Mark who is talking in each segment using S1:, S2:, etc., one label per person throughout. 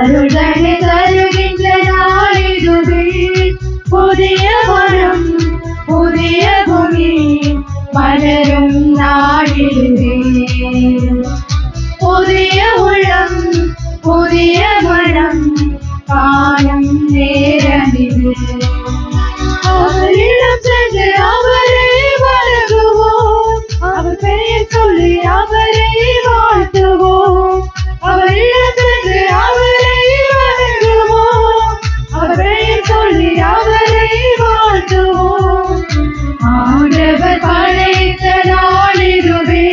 S1: அருள்தனை தருகின்ற நாளிதுவே. புதிய மனம் புதிய பூமி மலரும் நாளிதுவே. புதிய உள்ளம் புதிய மனம் காணும் நேரமிது. அவரிடம் சென்று அவரை வணங்குவோம், அவர் பெயர் சொல்லி அவரை வாழ்த்துவோம். அவரிடம் சென்று அவரை வணங்குவோம், அவர் பெயர் சொல்லி அவரை வாழ்த்துவோம். ஆண்டவர் படைத்த நாளிதுவே,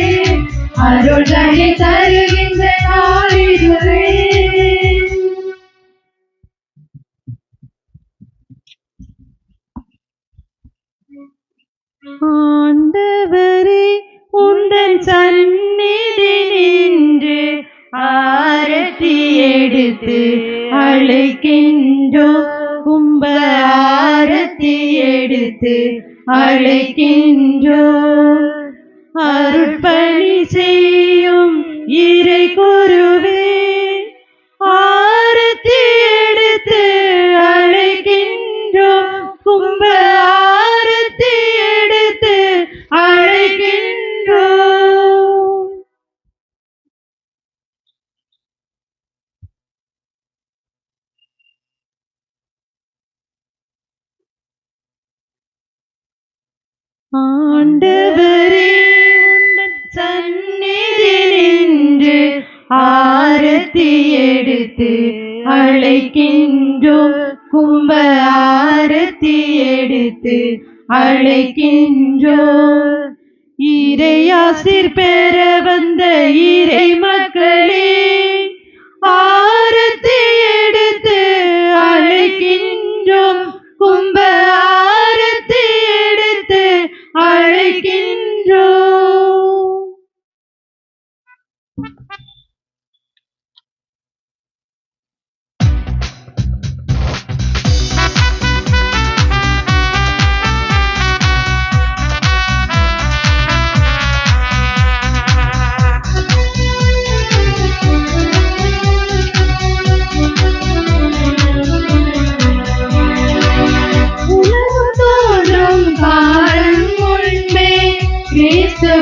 S1: அருள்தனை தருகின்ற நாளிதுவே.
S2: ஆண்டவரே, உந்தன் சந்நிதி நின்று ஆரத்தி எடுத்து அழைக்கின்றோம். கும்ப ஆரத்தி எடுத்து அழைக்கின்றோம். அருட்பணி செய்யும் இறை குருவே, ஆரத்தி எடுத்து அழைக்கின்றோம். கும்ப ஆரத்தி எடுத்து அழைக்கின்றோம். ஆண்டவரே, உந்தன் சந்நிதி நின்று ஆரத்தி எடுத்து அழைக்கின்றோம். கும்ப ஆரத்தி எடுத்து அழைக்கின்றோம். இறையாசிர் பெற வந்த இறை மக்களே, ஆரத்தி எடுத்து அழைக்கின்றோம். கும்ப ஆரத்தி எடுத்து அழைக்கின்றோம்.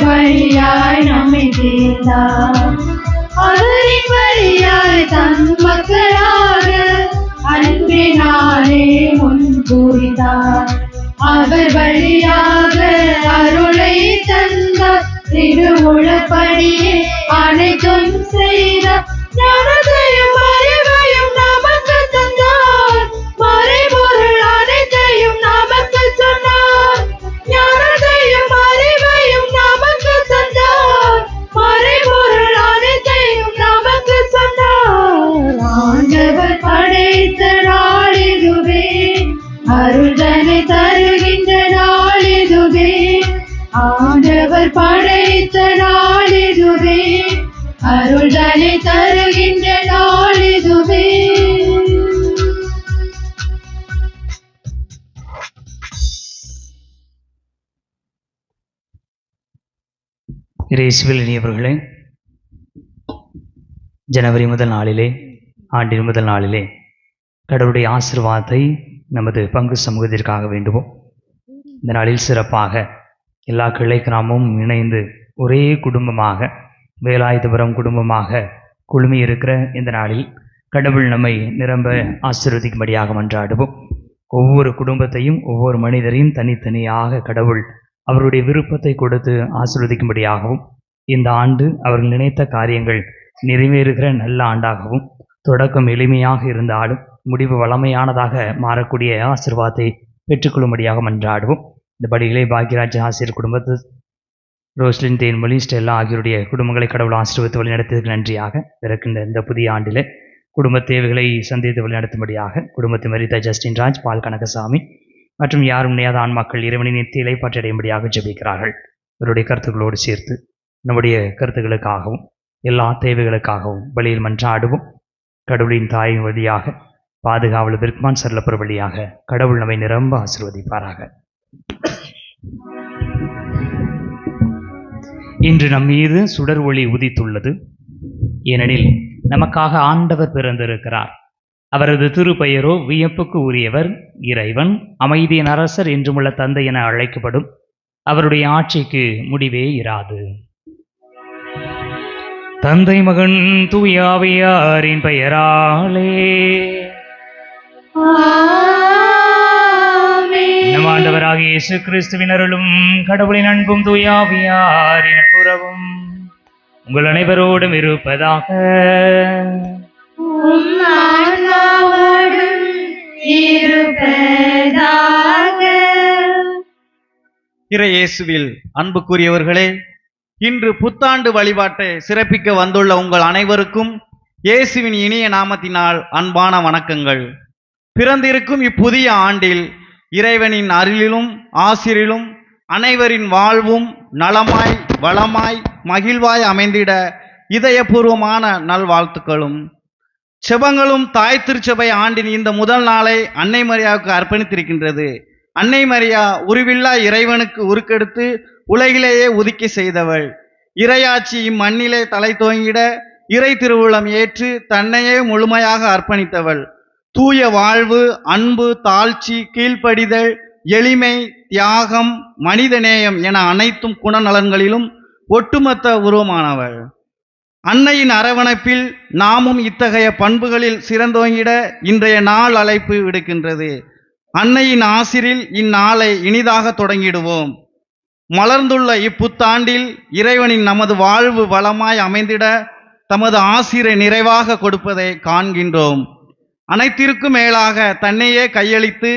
S1: வழியாய் நம்மை சேர்ந்தார். அவரின் வழியாய் தன் மக்களாக அன்பினாலே முன் கூறினார். அவர் வழியாக அருளை தந்தார். திருவுளப்படியே அனைத்தும் செய்தார். ஞானத்தையும் அறிவையும் நமக்கு தந்தார். மறைபொருள் அனைத்தையும் நமக்கு சொன்னார். ஞானத்தையும் அறிவையும் நமக்கு தந்தார். மறைபொருள் அனைத்தையும் நமக்கு சொன்னார். ஆண்டவர் படைத்த நாளிதுவே, அருள்தனை தருகின்ற நாளிதுவே. ஆண்டவர் படைத்த நாளிதுவே, அருள்தனை தருகின்ற நாளிதுவே.
S3: இயேசுவில் இனியவர்களே, ஜனவரி முதல் நாளிலே, ஆண்டின் முதல் நாளிலே கடவுளுடைய ஆசீர்வாதத்தை நமது பங்கு சமூகத்திற்காக வேண்டுவோம். இந்த நாளில் சிறப்பாக எல்லா கிளை கிராமமும் இணைந்து ஒரே குடும்பமாக, வேலாயுதபுரம் குடும்பமாக குழுமி இருக்கிற இந்த நாளில் கடவுள் நம்மை நிரம்ப ஆசீர்வதிக்கும்படியாக மன்றாடுவோம். ஒவ்வொரு குடும்பத்தையும் ஒவ்வொரு மனிதரையும் தனித்தனியாக கடவுள் அவருடைய விருப்பத்தை கொடுத்து ஆசீர்வதிக்கும்படியாகவும், இந்த ஆண்டு அவர்கள் நினைத்த காரியங்கள் நிறைவேறுகிற நல்ல ஆண்டாகவும், தொடக்கம் எளிமையாக இருந்தாலும் முடிவு வளமையானதாக மாறக்கூடிய ஆசீர்வாதத்தை பெற்றுக்கொள்ளும்படியாக மன்றாடுவோம். இந்த படிகளை பாக்யராஜ் ஆசிரியர் குடும்பத்து ரோஸ்லின், தேன்மொழி, ஸ்டெல்லா ஆகியோருடைய குடும்பங்களை கடவுள் ஆசீர்வதித்து வழிநடத்தியதற்கு நன்றியாக பிறக்கின்ற இந்த புதிய ஆண்டிலே குடும்ப தேவைகளை சந்தித்து வழிநடத்தும்படியாக குடும்பத்தை மரித்த ஜஸ்டின் ராஜ், பால் கனகசாமி மற்றும் யாரும் நினையாத ஆன்மாக்கள் இறைவனின் நித்திய இலைப்பாற்றடையும்படியாக ஜெபிக்கிறார்கள். இவருடைய கருத்துக்களோடு சேர்த்து நம்முடைய கருத்துக்களுக்காகவும் எல்லா தேவைகளுக்காகவும் பலியில் மன்றாடுவோம். கடவுளின் தாயின் வழியாக பாதுகாவலர் பிர்க்மான் சரலப்புற வழியாக கடவுள் நம்மை நிரம்ப ஆசீர்வதிப்பாராக. இன்று நம் மீது சுடர் ஒளி உதித்துள்ளது. ஏனெனில் நமக்காக ஆண்டவர் பிறந்திருக்கிறார். அவரது திருப்பெயரோ வியப்புக்கு உரியவர், இறைவன், அமைதியின் அரசர் என்றுமுள்ள தந்தை என அழைக்கப்படும். அவருடைய ஆட்சிக்கு முடிவே இராது. தந்தை, மகன், தூய ஆவியாரின் பெயராலே நம் ஆண்டவராகிய இயேசு கிறிஸ்துவின் அருளும் கடவுளின் அன்பும் தூய ஆவியாரின் நட்புறவும் உங்கள் அனைவரோடும் இருப்பதாக.
S4: இறையேசுவில் அன்புக்குரியவர்களே, இன்று புத்தாண்டு வழிபாட்டை சிறப்பிக்க வந்துள்ள உங்கள் அனைவருக்கும் இயேசுவின் இனிய நாமத்தினால் அன்பான வணக்கங்கள். பிறந்திருக்கும் இப்புதிய ஆண்டில் இறைவனின் அருளிலும் ஆசிரிலும் அனைவரின் வாழ்வும் நலமாய் வளமாய் மகிழ்வாய் அமைந்திட இதயபூர்வமான நல்வாழ்த்துக்களும் செபங்களும் தாய் திருச்சபை ஆண்டின் இந்த முதல் நாளை அன்னை மரியாவுக்கு அர்ப்பணித்திருக்கின்றது. அன்னை மரியா உருவில்லா இறைவனுக்கு உருக்கெடுத்து உலகிலேயே உதிக்க செய்தவள். இறையாட்சி இம்மண்ணிலே தலை தோங்கிட இறை திருவுளம் ஏற்று தன்னையே முழுமையாக அர்ப்பணித்தவள். தூய வாழ்வு, அன்பு, தாழ்ச்சி, கீழ்ப்படிதல், எளிமை, தியாகம், மனிதநேயம் என அனைத்தும் குணநலன்களிலும் ஒட்டுமொத்த உருவமானவள். அன்னையின் அரவணைப்பில் நாமும் இத்தகைய பண்புகளில் சிறந்தோங்கிட இன்றைய நாள் அழைப்பு விடுக்கின்றது. அன்னையின் ஆசிரில் இந்நாளை இனிதாக தொடங்கிடுவோம். மலர்ந்துள்ள இப்புத்தாண்டில் இறைவனின் நமது வாழ்வு வளமாய் அமைந்திட தமது ஆசிரை நிறைவாக கொடுப்பதை காண்கின்றோம். அனைத்திற்கும் மேலாக தன்னையே கையளித்து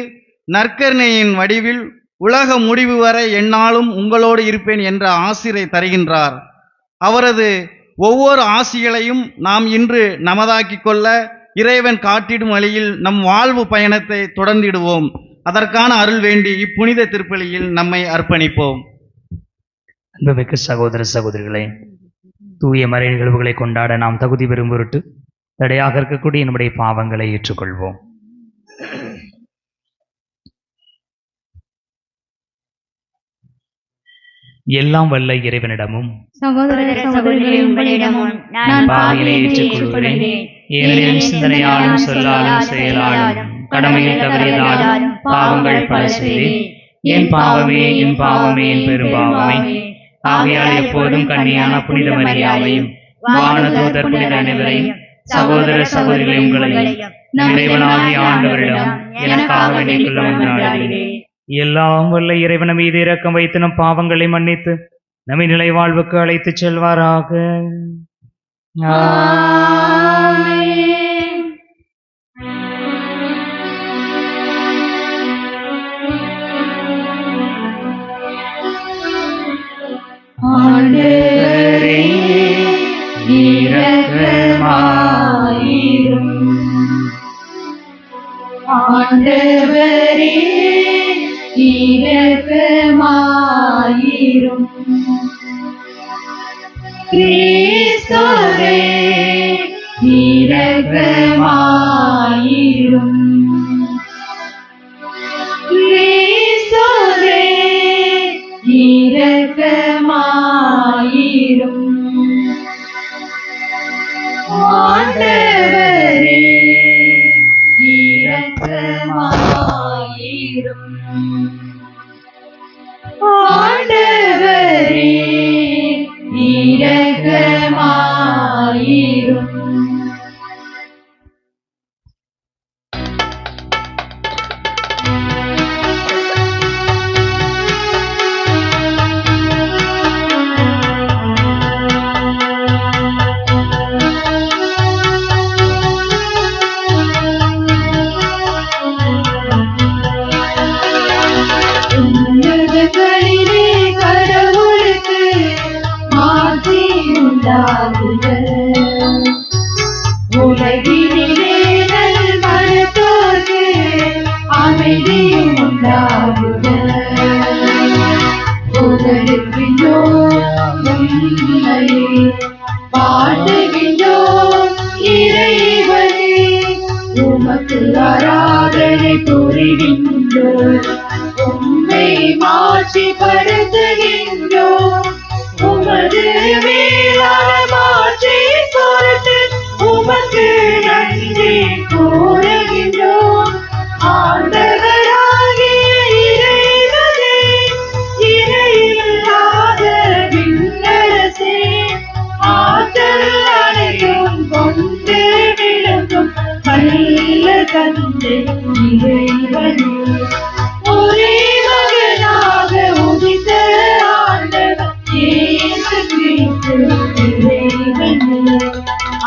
S4: நற்கருணையின் வடிவில் உலக முடிவு வரை எந்நாளும் உங்களோடு இருப்பேன் என்ற ஆசிரை தருகின்றார். அவரது ஒவ்வொரு ஆசிகளையும் நாம் இன்று நமதாக்கிக் கொள்ள இறைவன் காட்டிடும் வழியில் நம் வாழ்வு பயணத்தை தொடர்ந்திடுவோம். அதற்கான அருள் வேண்டி இப்புனித திருப்பலியில் நம்மை அர்ப்பணிப்போம்.
S3: அன்புமிக்க சகோதர சகோதரிகளே, தூய மறை நிகழ்வுகளை கொண்டாட நாம் தகுதி பெறும் பொருட்டு தடையாக இருக்கக்கூடிய நம்முடைய பாவங்களை ஏற்றுக்கொள்வோம். எல்லாம் வல்ல இறைவனிடமும்
S1: சகோதர சகோதரிகளே, உங்களிடமும் நான் பாவிகளை ஏற்றுக்கொள்கிறேன்.
S3: ஏனெனில் சிந்தனையாலும் சொல்லாலும் செயலாலும் கடமையில் தவறியதாலும் பாவங்கள் பல செய்தேன். என் பாவமே, என் பாவமே, என் பெரும்பாவமே. ஆகையால் எப்போதும் கன்னியான புனித மரியாவையும் வானதூதர் புனித அனைவரையும் சகோதர சகோதரிகளை உங்களையும் இறைவனாகிய ஆண்டவரிடம் எனக்காக வேண்டிக் கொள்ள மன்றாடுகிறேன். எல்லாம் வல்ல இறைவன் மீது இரக்கம் வைத்து நம் பாவங்களை மன்னித்து நம்மை நிலை வாழ்வுக்கு அழைத்து செல்வாராக.
S1: ஆண்டவரே இரக்கமாயிரும். ஆண்டவரே இரக்கமாயிரும். கிறிஸ்துவே இரக்கமாயிரும். கிறிஸ்துவே இரக்கமாயிரும். ஆண்டவரே இரக்கமாயிரும். ஆண்டவரே இரக்கமாயிரும். உலகினிலே நல் மனத்தோர்க்கு அமைதியும் உண்டாகுக. புகழுகின்றோம் உம்மையே, பாடுகின்றோம் இறைவனே, உமக்கு ஆராதனை புரிகின்றோம். உம்மை மாட்சிப்படுத்துகின்றோம். உமது மேலான மாட்சி பொருட்டு உமக்கு நன்றி கூற இறைவனே ஒரே மகனாக உதித்த ஆண்டவர் இயேசு கிறிஸ்து இறைவனே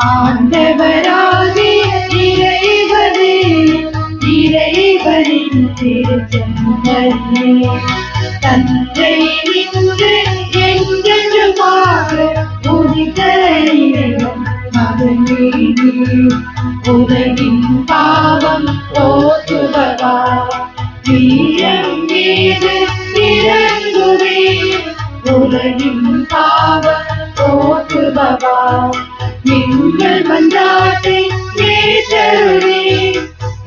S1: ஆண்டவராகிய இறைவனே இறைவனின் திருச்செந்தனே தந்தை நின்று என்றென்றுமாக உதித்த இறைவன் மகனே உலகின் பாவம் போக்குபவா வீரம் மீது இறங்குவே உலகின் பாவம் போக்குபவா எங்கள் மன்றாட்டை ஏற்றருளே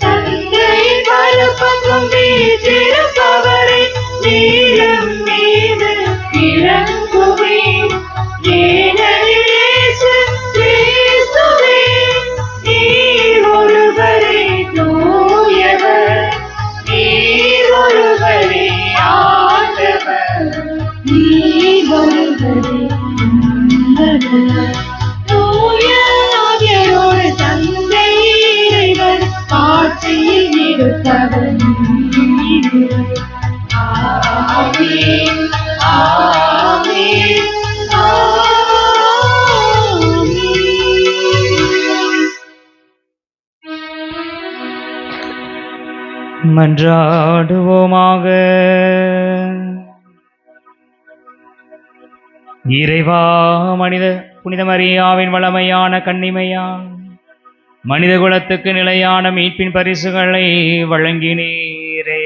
S1: தந்தை மறுபக்கம் வீற்றிருப்பவரை நீளம் மீது இறங்குவே ஏனெனில் இயேசு கிறிஸ்துவே நீர் ஒருவரே தூயவர் நீர் ஒருவரே ஆண்டவர் நீர் ஒருவரே உன்னதர் தூய ஆவியரோடு தந்தை இறைவன் ஆட்சியில் இருப்பவர் நீர். ஆமென் ஆமென் ஆமென்.
S3: மன்றாடுவோமாக. இறைவா, புனித மரியாவின் வளமையான கன்னிமையான் மனித குலத்துக்கு நிலையான மீட்பின் பரிசுகளை வழங்கினீரே.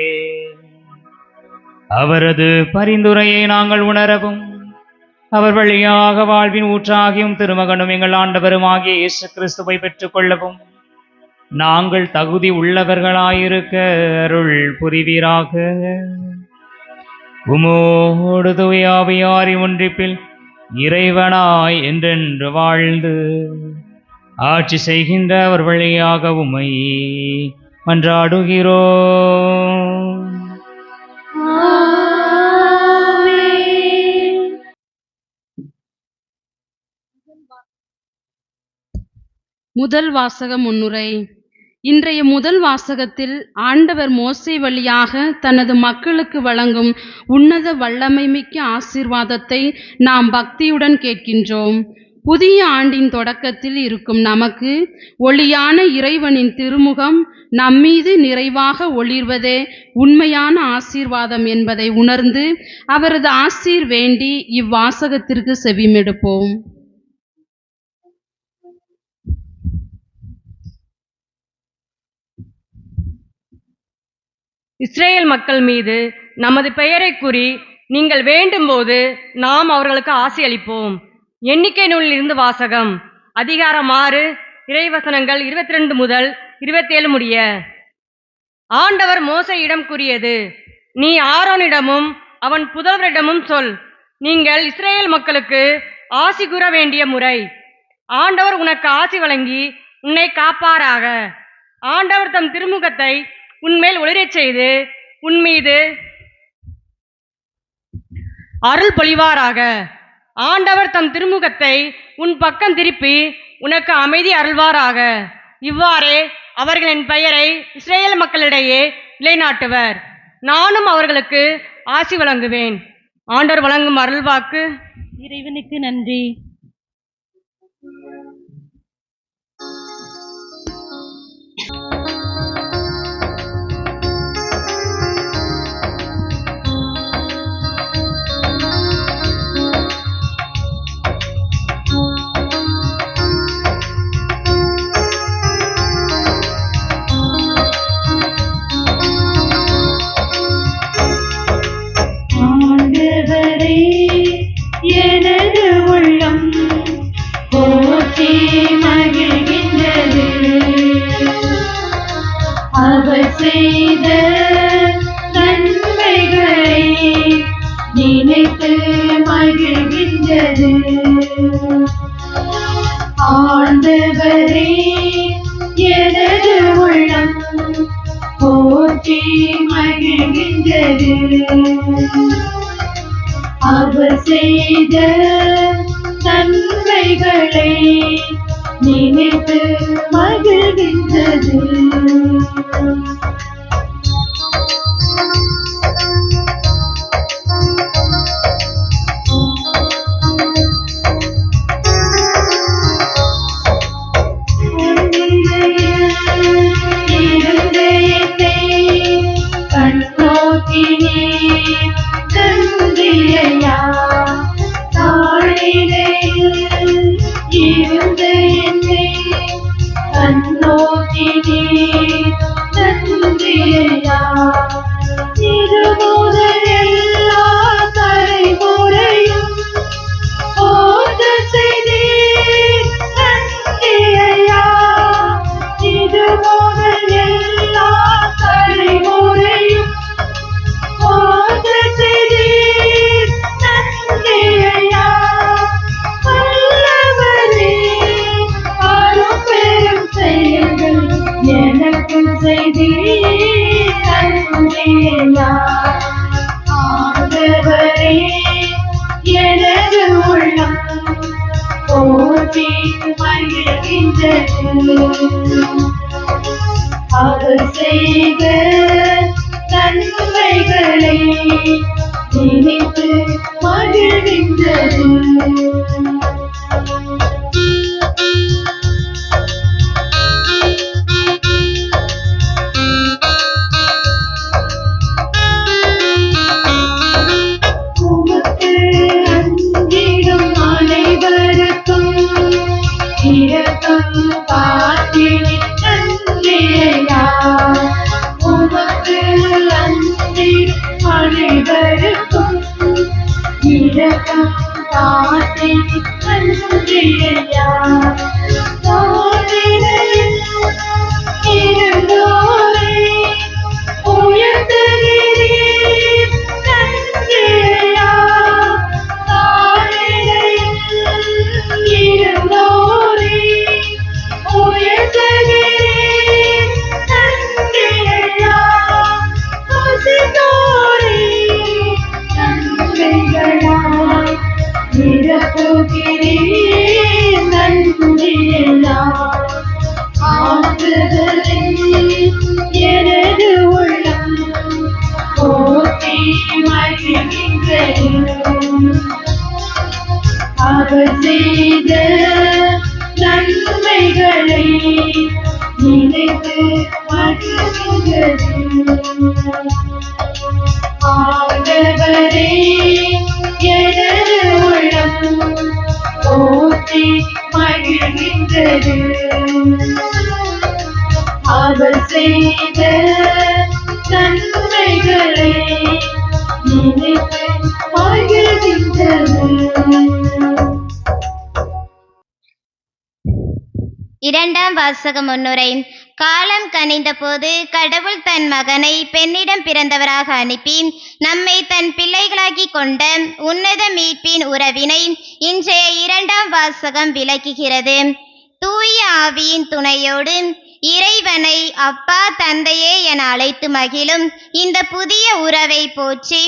S3: அவரது பரிந்துரையை நாங்கள் உணரவும் அவர் வழியாக வாழ்வின் ஊற்றாகியும் திருமகனும் எங்கள் ஆண்டவருமாகிய இயேசு கிறிஸ்துவை பெற்றுக்கொள்ளவும் நாங்கள் தகுதி உள்ளவர்களாயிருக்க அருள் புரிவீராக. உமோடு தூய ஆவியாரின் ஒன்றிப்பில் இறைவனாய் என்றென்று வாழ்ந்து ஆட்சி செய்கின்ற அவர் வழியாக உம்மை மன்றாடுகிறோம்.
S2: முதல் வாசக முன்னுரை. இன்றைய முதல் வாசகத்தில் ஆண்டவர் மோசே வழியாக தனது மக்களுக்கு வழங்கும் உன்னத வல்லமைமிக்க ஆசீர்வாதத்தை நாம் பக்தியுடன் கேட்கின்றோம். புதிய ஆண்டின் தொடக்கத்தில் இருக்கும் நமக்கு ஒளியான இறைவனின் திருமுகம் நம்மீது நிறைவாக ஒளிர்வதே உண்மையான ஆசீர்வாதம் என்பதை உணர்ந்து அவரது ஆசீர் வேண்டி இவ்வாசகத்திற்கு செவிமெடுப்போம்.
S5: இஸ்ரேல் மக்கள் மீது நமது பெயரை கூறி நீங்கள் வேண்டும்போது நாம் அவர்களுக்கு ஆசி அளிப்போம். எண்ணிக்கை நூலில் இருந்து வாசகம். அதிகாரம் 6 இறைவசனங்கள் 22 முதல் 27 முடிய. ஆண்டவர் மோசேயிடம் கூறியது, நீ ஆரோனிடமும் அவன் புதல்வரிடமும் சொல், நீங்கள் இஸ்ரேல் மக்களுக்கு ஆசி கூற வேண்டிய முறை. ஆண்டவர் உனக்கு ஆசி வழங்கி உன்னை காப்பாராக. ஆண்டவர் தம் திருமுகத்தை உன்மேல் ஒளிரச் செய்து உன்மீது அருள் பொழிவாராக. ஆண்டவர் தம் திருமுகத்தை உன் பக்கம் திருப்பி உனக்கு அமைதி அருள்வாராக. இவ்வாறே அவர்கள் என் பெயரை இஸ்ரேல் மக்களிடையே நிலைநாட்டுவர். நானும் அவர்களுக்கு ஆசி வழங்குவேன். ஆண்டவர் வழங்கும் அருள்வாக்கு.
S2: இறைவனுக்கு நன்றி.
S1: எனது உள்ளம் போற்றி மகிழ்கின்றது. அவர் செய்த நன்மைகளை நினைத்து மகிழ்கின்றது. ஆண்டவரே, எனது உள்ளம் போற்றி மகிழ்கின்றது. அவர் செய்த நன்மைகளை நினைத்து மகிழ்கின்றது. அவர் செய்த நன்மைகளை நினைத்து மகிழ்கின்றது. உமக்கு அஞ்சிடும் அனைவருக்கும் இரக்கம் காட்டினீர் நன்றியையா. உமக்கு அஞ்சிடும் அனைவருக்கும் இரக்கம் காட்டினீர் நன்றியையா. தாழ்நிலையில் இருந்தோரை உயர்த்துகிறீர் நன்றியையா. தாழ்நிலையில் இருந்தோரை உயர்த்துகிறீர் நன்றியையா. பசித்தோரை நன்மைகளால் நிரப்புகிறீர் நன்றியையா. ஆண்டுதலே எனது உள்ளம் போற்றி மகிழ்கின்றது. அவர் செய்த நன்மைகளை நினைத்து மகிழ்கின்றது. ஆண்டவரே எனது உள்ளம் போற்றி மகிழ்கின்றது. அவர் செய்த நன்மைகளை நினைத்து மகிழ்கின்றது.
S6: இரண்டாம் வாசக முன்னுரை. காலம் கனிந்த போது கடவுள் தன் மகனை பெண்ணிடம் பிறந்தவராக அனுப்பி நம்மை தன் பிள்ளைகளாக்கி கொண்ட உன்னத மீட்பின் உறவினை இன்றைய இரண்டாம் வாசகம் விளக்குகிறது. தூய ஆவியின் துணையோடு இறைவனை அப்பா தந்தையே என அழைத்து மகிழும் இந்த புதிய உறவை போற்றி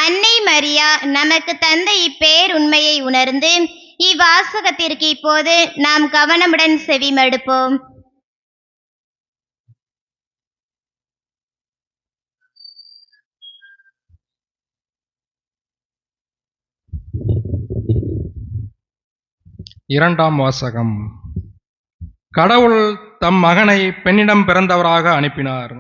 S6: அன்னை மரியா நமக்கு தந்த இப்பேருண்மையை உணர்ந்து இவ்வாசகத்திற்கு இப்போது நாம் கவனமுடன் செவிமடுப்போம்.
S7: இரண்டாம் வாசகம். கடவுள் தம் மகனை பெண்ணிடம் பிறந்தவராக அனுப்பினார்.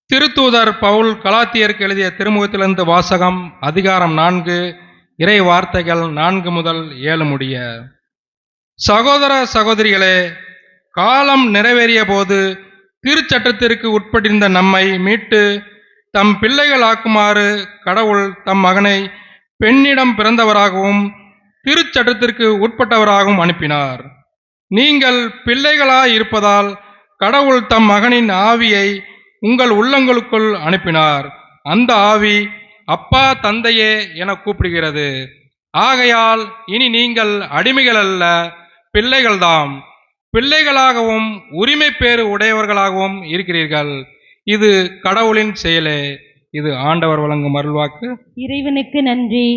S7: திருத்தூதர் பவுல் கலாத்தியருக்கு எழுதிய திருமுகத்திலிருந்து வாசகம். அதிகாரம் 4, இறை வார்த்தைகள் 4 முதல் 7 முடிய. சகோதர சகோதரிகளே, காலம் நிறைவேறிய போது திருச்சட்டத்திற்கு உட்பட்டிருந்த நம்மை மீட்டு தம் பிள்ளைகளாக்குமாறு கடவுள் தம் மகனை பெண்ணிடம் பிறந்தவராகவும் திருச்சட்டத்திற்கு உட்பட்டவராகவும் அனுப்பினார். நீங்கள் பிள்ளைகளாயிருப்பதால் கடவுள் தம் மகனின் ஆவியை உங்கள் உள்ளங்களுக்குள் அனுப்பினார். அந்த ஆவி அப்பா தந்தையே என கூப்பிடுகிறது. ஆகையால் இனி நீங்கள் அடிமைகள் அல்ல, பிள்ளைகள்தாம். பிள்ளைகளாகவும் உரிமை பேறு உடையவர்களாகவும் இருக்கிறீர்கள். இது கடவுளின் செயலே. இது ஆண்டவர் வழங்கும் அருள்வாக்கு.
S2: இறைவனுக்கு நன்றி.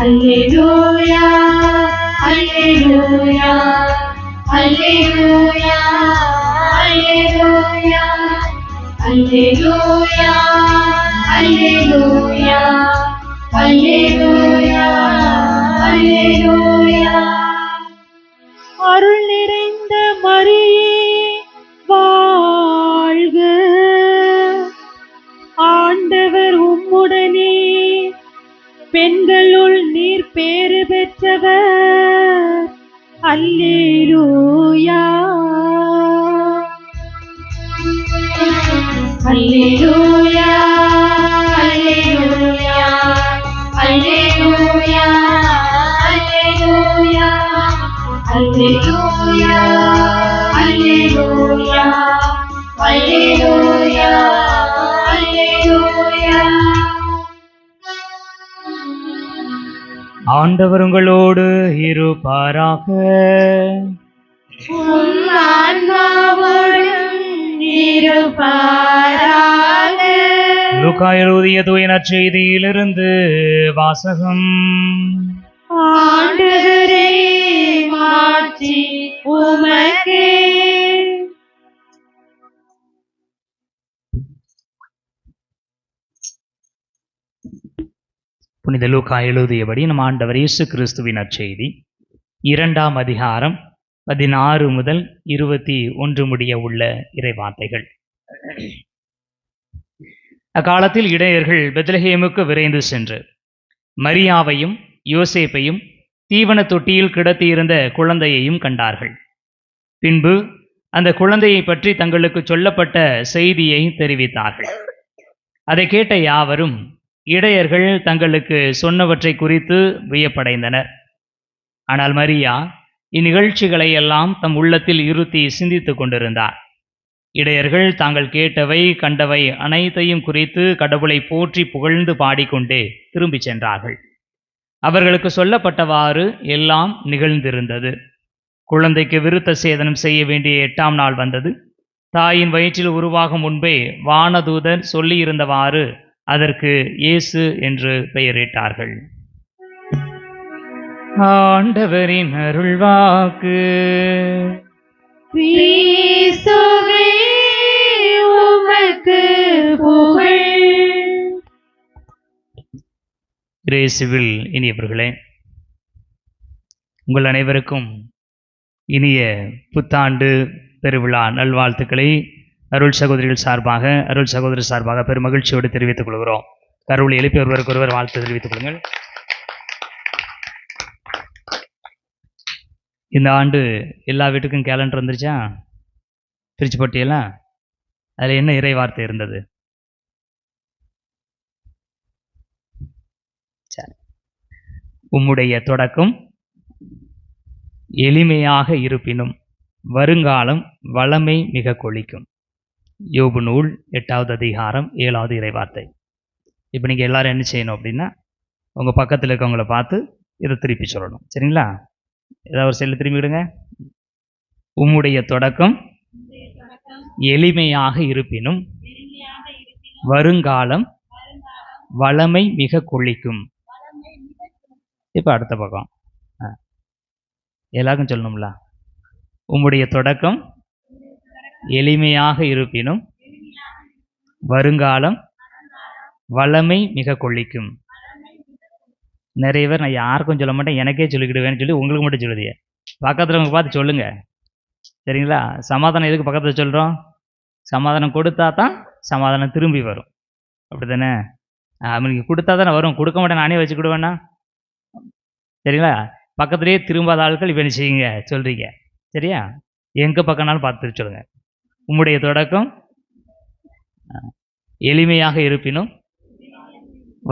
S1: அல்லேலூயா அல்லேலூயா அல்லேலூயா அல்லேலூயா அல்லேலூயா அல்லேலூயா அல்லேலூயா அல்லேலூயா. அருள் நிறைந்த மரியே வாழ்க, ஆண்டவர் உம்முடனே, பெண்களுள் நீர் பேறு பெற்றவர். அல்லேலூயா அல்லேலூயா அல்லேலூயா அல்லேலூயா அல்லேலூயா அல்லேலூயா அல்லேலூயா அல்லேலூயா அல்லேலூயா.
S3: ஆண்டவர் உங்களோடு இருப்பாராக.
S1: உம் ஆன்மாவோடும் இருப்பாராக.
S3: லூக்கா எழுதிய தூய நற்செய்தியிலிருந்து வாசகம்.
S1: ஆண்டவரே மாற்றி உமக்கே.
S3: புனித லூக்கா எழுதியபடி நம் ஆண்டவர் இயேசு கிறிஸ்துவின் நற்செய்தி 2ஆம் அதிகாரம் 16 முதல் 21 முடிய உள்ள இறைவார்த்தைகள். அக்காலத்தில் இடையர்கள் பெத்லகேமுக்கு விரைந்து சென்று மரியாவையும் யோசேப்பையும் தீவன தொட்டியில் கிடத்தியிருந்த குழந்தையையும் கண்டார்கள். பின்பு அந்த குழந்தையை பற்றி தங்களுக்கு சொல்லப்பட்ட செய்தியை தெரிவித்தார்கள். அதை கேட்ட யாவரும் இடையர்கள் தங்களுக்கு சொன்னவற்றை குறித்து வியப்படைந்தனர். ஆனால் மரியா இந்நிகழ்ச்சிகளை எல்லாம் தம் உள்ளத்தில் இருத்தி சிந்தித்துக் கொண்டிருந்தார். இடையர்கள் தாங்கள் கேட்டவை கண்டவை அனைத்தையும் குறித்து கடவுளை போற்றி புகழ்ந்து பாடிக்கொண்டே திரும்பிச் சென்றார்கள். அவர்களுக்கு சொல்லப்பட்டவாறு எல்லாம் நிகழ்ந்திருந்தது. குழந்தைக்கு விருத்த சேதனம் செய்ய வேண்டிய 8ஆம் நாள் வந்தது. தாயின் வயிற்றில் உருவாகும் முன்பே வானதூதர் சொல்லியிருந்தவாறு அதற்கு இயேசு என்று பெயரிட்டார்கள். ஆண்டவரின் அருள்வாக்கு.
S1: கிறிஸ்துவே உமக்கு புகழ்.
S3: இயேசுவில் இனியவர்களே, உங்கள் அனைவருக்கும் இனிய புத்தாண்டு பெருவிழா நல்வாழ்த்துக்களை அருள் சகோதரிகள் சார்பாக, அருள் சகோதரர் சார்பாக பெருமகிழ்ச்சியோடு தெரிவித்துக் கொள்கிறோம். கருளை எழுப்பி ஒருவருக்கு ஒருவர் வாழ்த்து தெரிவித்துக் கொள்ளுங்கள். இந்த ஆண்டு எல்லா வீட்டுக்கும் கேலண்டர் வந்துருச்சா? பிரிச்சு போட்டியெல்லாம் அதில் என்ன இறை வார்த்தை இருந்தது? சரி. உம்முடைய தொடக்கம் எளிமையாக இருப்பினும் வருங்காலம் வளமை மிக கொளிக்கும். யோபு நூல் 8ஆவது அதிகாரம் 7ஆவது இறைவார்த்தை. இப்போ நீங்கள் எல்லாரும் என்ன செய்யணும் அப்படின்னா, உங்கள் பக்கத்தில் இருக்கவங்கள பார்த்து இதை திருப்பி சொல்லணும். சரிங்களா? ஏதாவது ஒரு செல்லு திரும்பிவிடுங்க. உம்முடைய தொடக்கம் எளிமையாக இருப்பினும் வருங்காலம் வளமை மிக கொளிக்கும். இப்போ அடுத்த பக்கம் எல்லாருக்கும் சொல்லணும்ல. உம்முடைய தொடக்கம் எளிமையாக இருப்பினும் வருங்காலம் வளமை மிக கொளிக்கும். நிறைய பேர் நான் யாருக்கும் சொல்ல மாட்டேன், எனக்கே சொல்லிக்கிடுவேன்னு சொல்லி உங்களுக்கு மட்டும் சொல்லுதிய. பக்கத்தில் உங்க பார்த்து சொல்லுங்க. சரிங்களா? சமாதானம் எதுக்கு பக்கத்தில் சொல்கிறோம்? சமாதானம் கொடுத்தா தான் சமாதானம் திரும்பி வரும். அப்படி தானே? அவனுக்கு கொடுத்தா தானே வரும். கொடுக்க மாட்டேன் நானே வச்சுக்கிடுவேன்னா. சரிங்களா? பக்கத்துலேயே திரும்பாத ஆட்கள் இப்போ என்ன செய்யுங்க சொல்கிறீங்க. சரியா? எங்கே பக்கம்னாலும் பார்த்து சொல்லுங்க. உம்முடைய தொடக்கம் எளிமையாக இருப்பினும்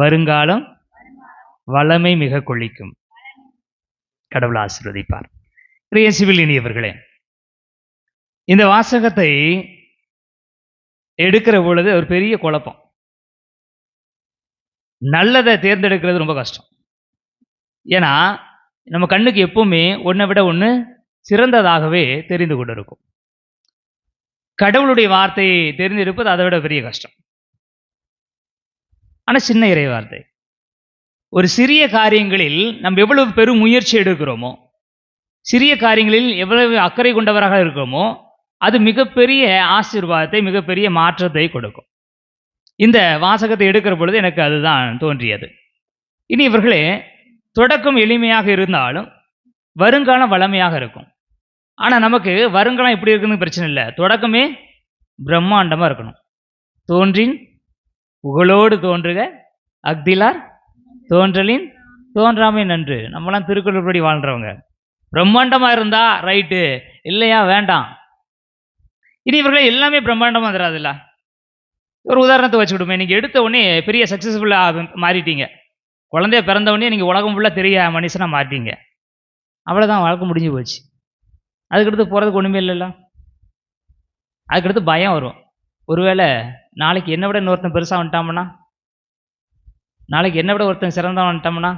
S3: வருங்காலம் வளமை மிக கொளிக்கும். கடவுள் ஆசீர்வதிப்பார். இயேசுவில் இனியவர்களே, இந்த வாசகத்தை எடுக்கிற பொழுது ஒரு பெரிய குழப்பம். நல்லதை தேர்ந்தெடுக்கிறது ரொம்ப கஷ்டம். ஏன்னா நம்ம கண்ணுக்கு எப்பவுமே ஒன்றை விட ஒன்று சிறந்ததாகவே தெரிந்து கொண்டு இருக்கும். கடவுளுடைய வார்த்தையை தெரிந்திருப்பது அதை விட பெரிய கஷ்டம். ஆனால் சின்ன இறை வார்த்தை
S8: ஒரு சிறிய காரியங்களில் நம்ம எவ்வளவு பெரும் முயற்சி எடுக்கிறோமோ, சிறிய காரியங்களில் எவ்வளவு அக்கறை கொண்டவராக இருக்கிறோமோ, அது மிகப்பெரிய ஆசீர்வாதத்தை, மிகப்பெரிய மாற்றத்தை கொடுக்கும். இந்த வாசகத்தை எடுக்கிற பொழுது எனக்கு அதுதான் தோன்றியது. இனி இவர்களே, தொடக்கம் எளிமையாக இருந்தாலும் வருங்காலம் வளமையாக இருக்கும். ஆனால் நமக்கு வருங்காலம் எப்படி இருக்குன்னு பிரச்சனை இல்லை, தொடக்கமே பிரம்மாண்டமாக இருக்கணும். தோன்றின் புகழோடு தோன்றுக அக்திலார் தோன்றலின் தோன்றாமை நன்று. நம்மளாம் திருக்குறள்படி வாழ்கிறவங்க. பிரம்மாண்டமாக இருந்தா ரைட்டு, இல்லையா வேண்டாம். இனி இவர்களே எல்லாமே பிரம்மாண்டமாக தராதுல்ல. ஒரு உதாரணத்தை வச்சுக்கிடுமே, நீங்கள் எடுத்த உடனே பெரிய சக்ஸஸ்ஃபுல்லாக மாறிட்டீங்க. குழந்தைய பிறந்த உடனே நீங்கள் உலகம் ஃபுல்லாக தெரிய மனுஷனாக மாறிட்டீங்க. அவ்வளோதான், வாழ்க்கை முடிஞ்சு போச்சு. அதுக்கடுத்து போகிறதுக்கு ஒன்றுமே இல்லைல்ல. அதுக்கடுத்து பயம் வரும். ஒருவேளை நாளைக்கு என்னை விட இன்னொருத்தன் பெருசாக வந்துட்டாமன்னா, நாளைக்கு என்னை விட ஒருத்தன் சிறந்தவன் வந்துட்டாமன்னா,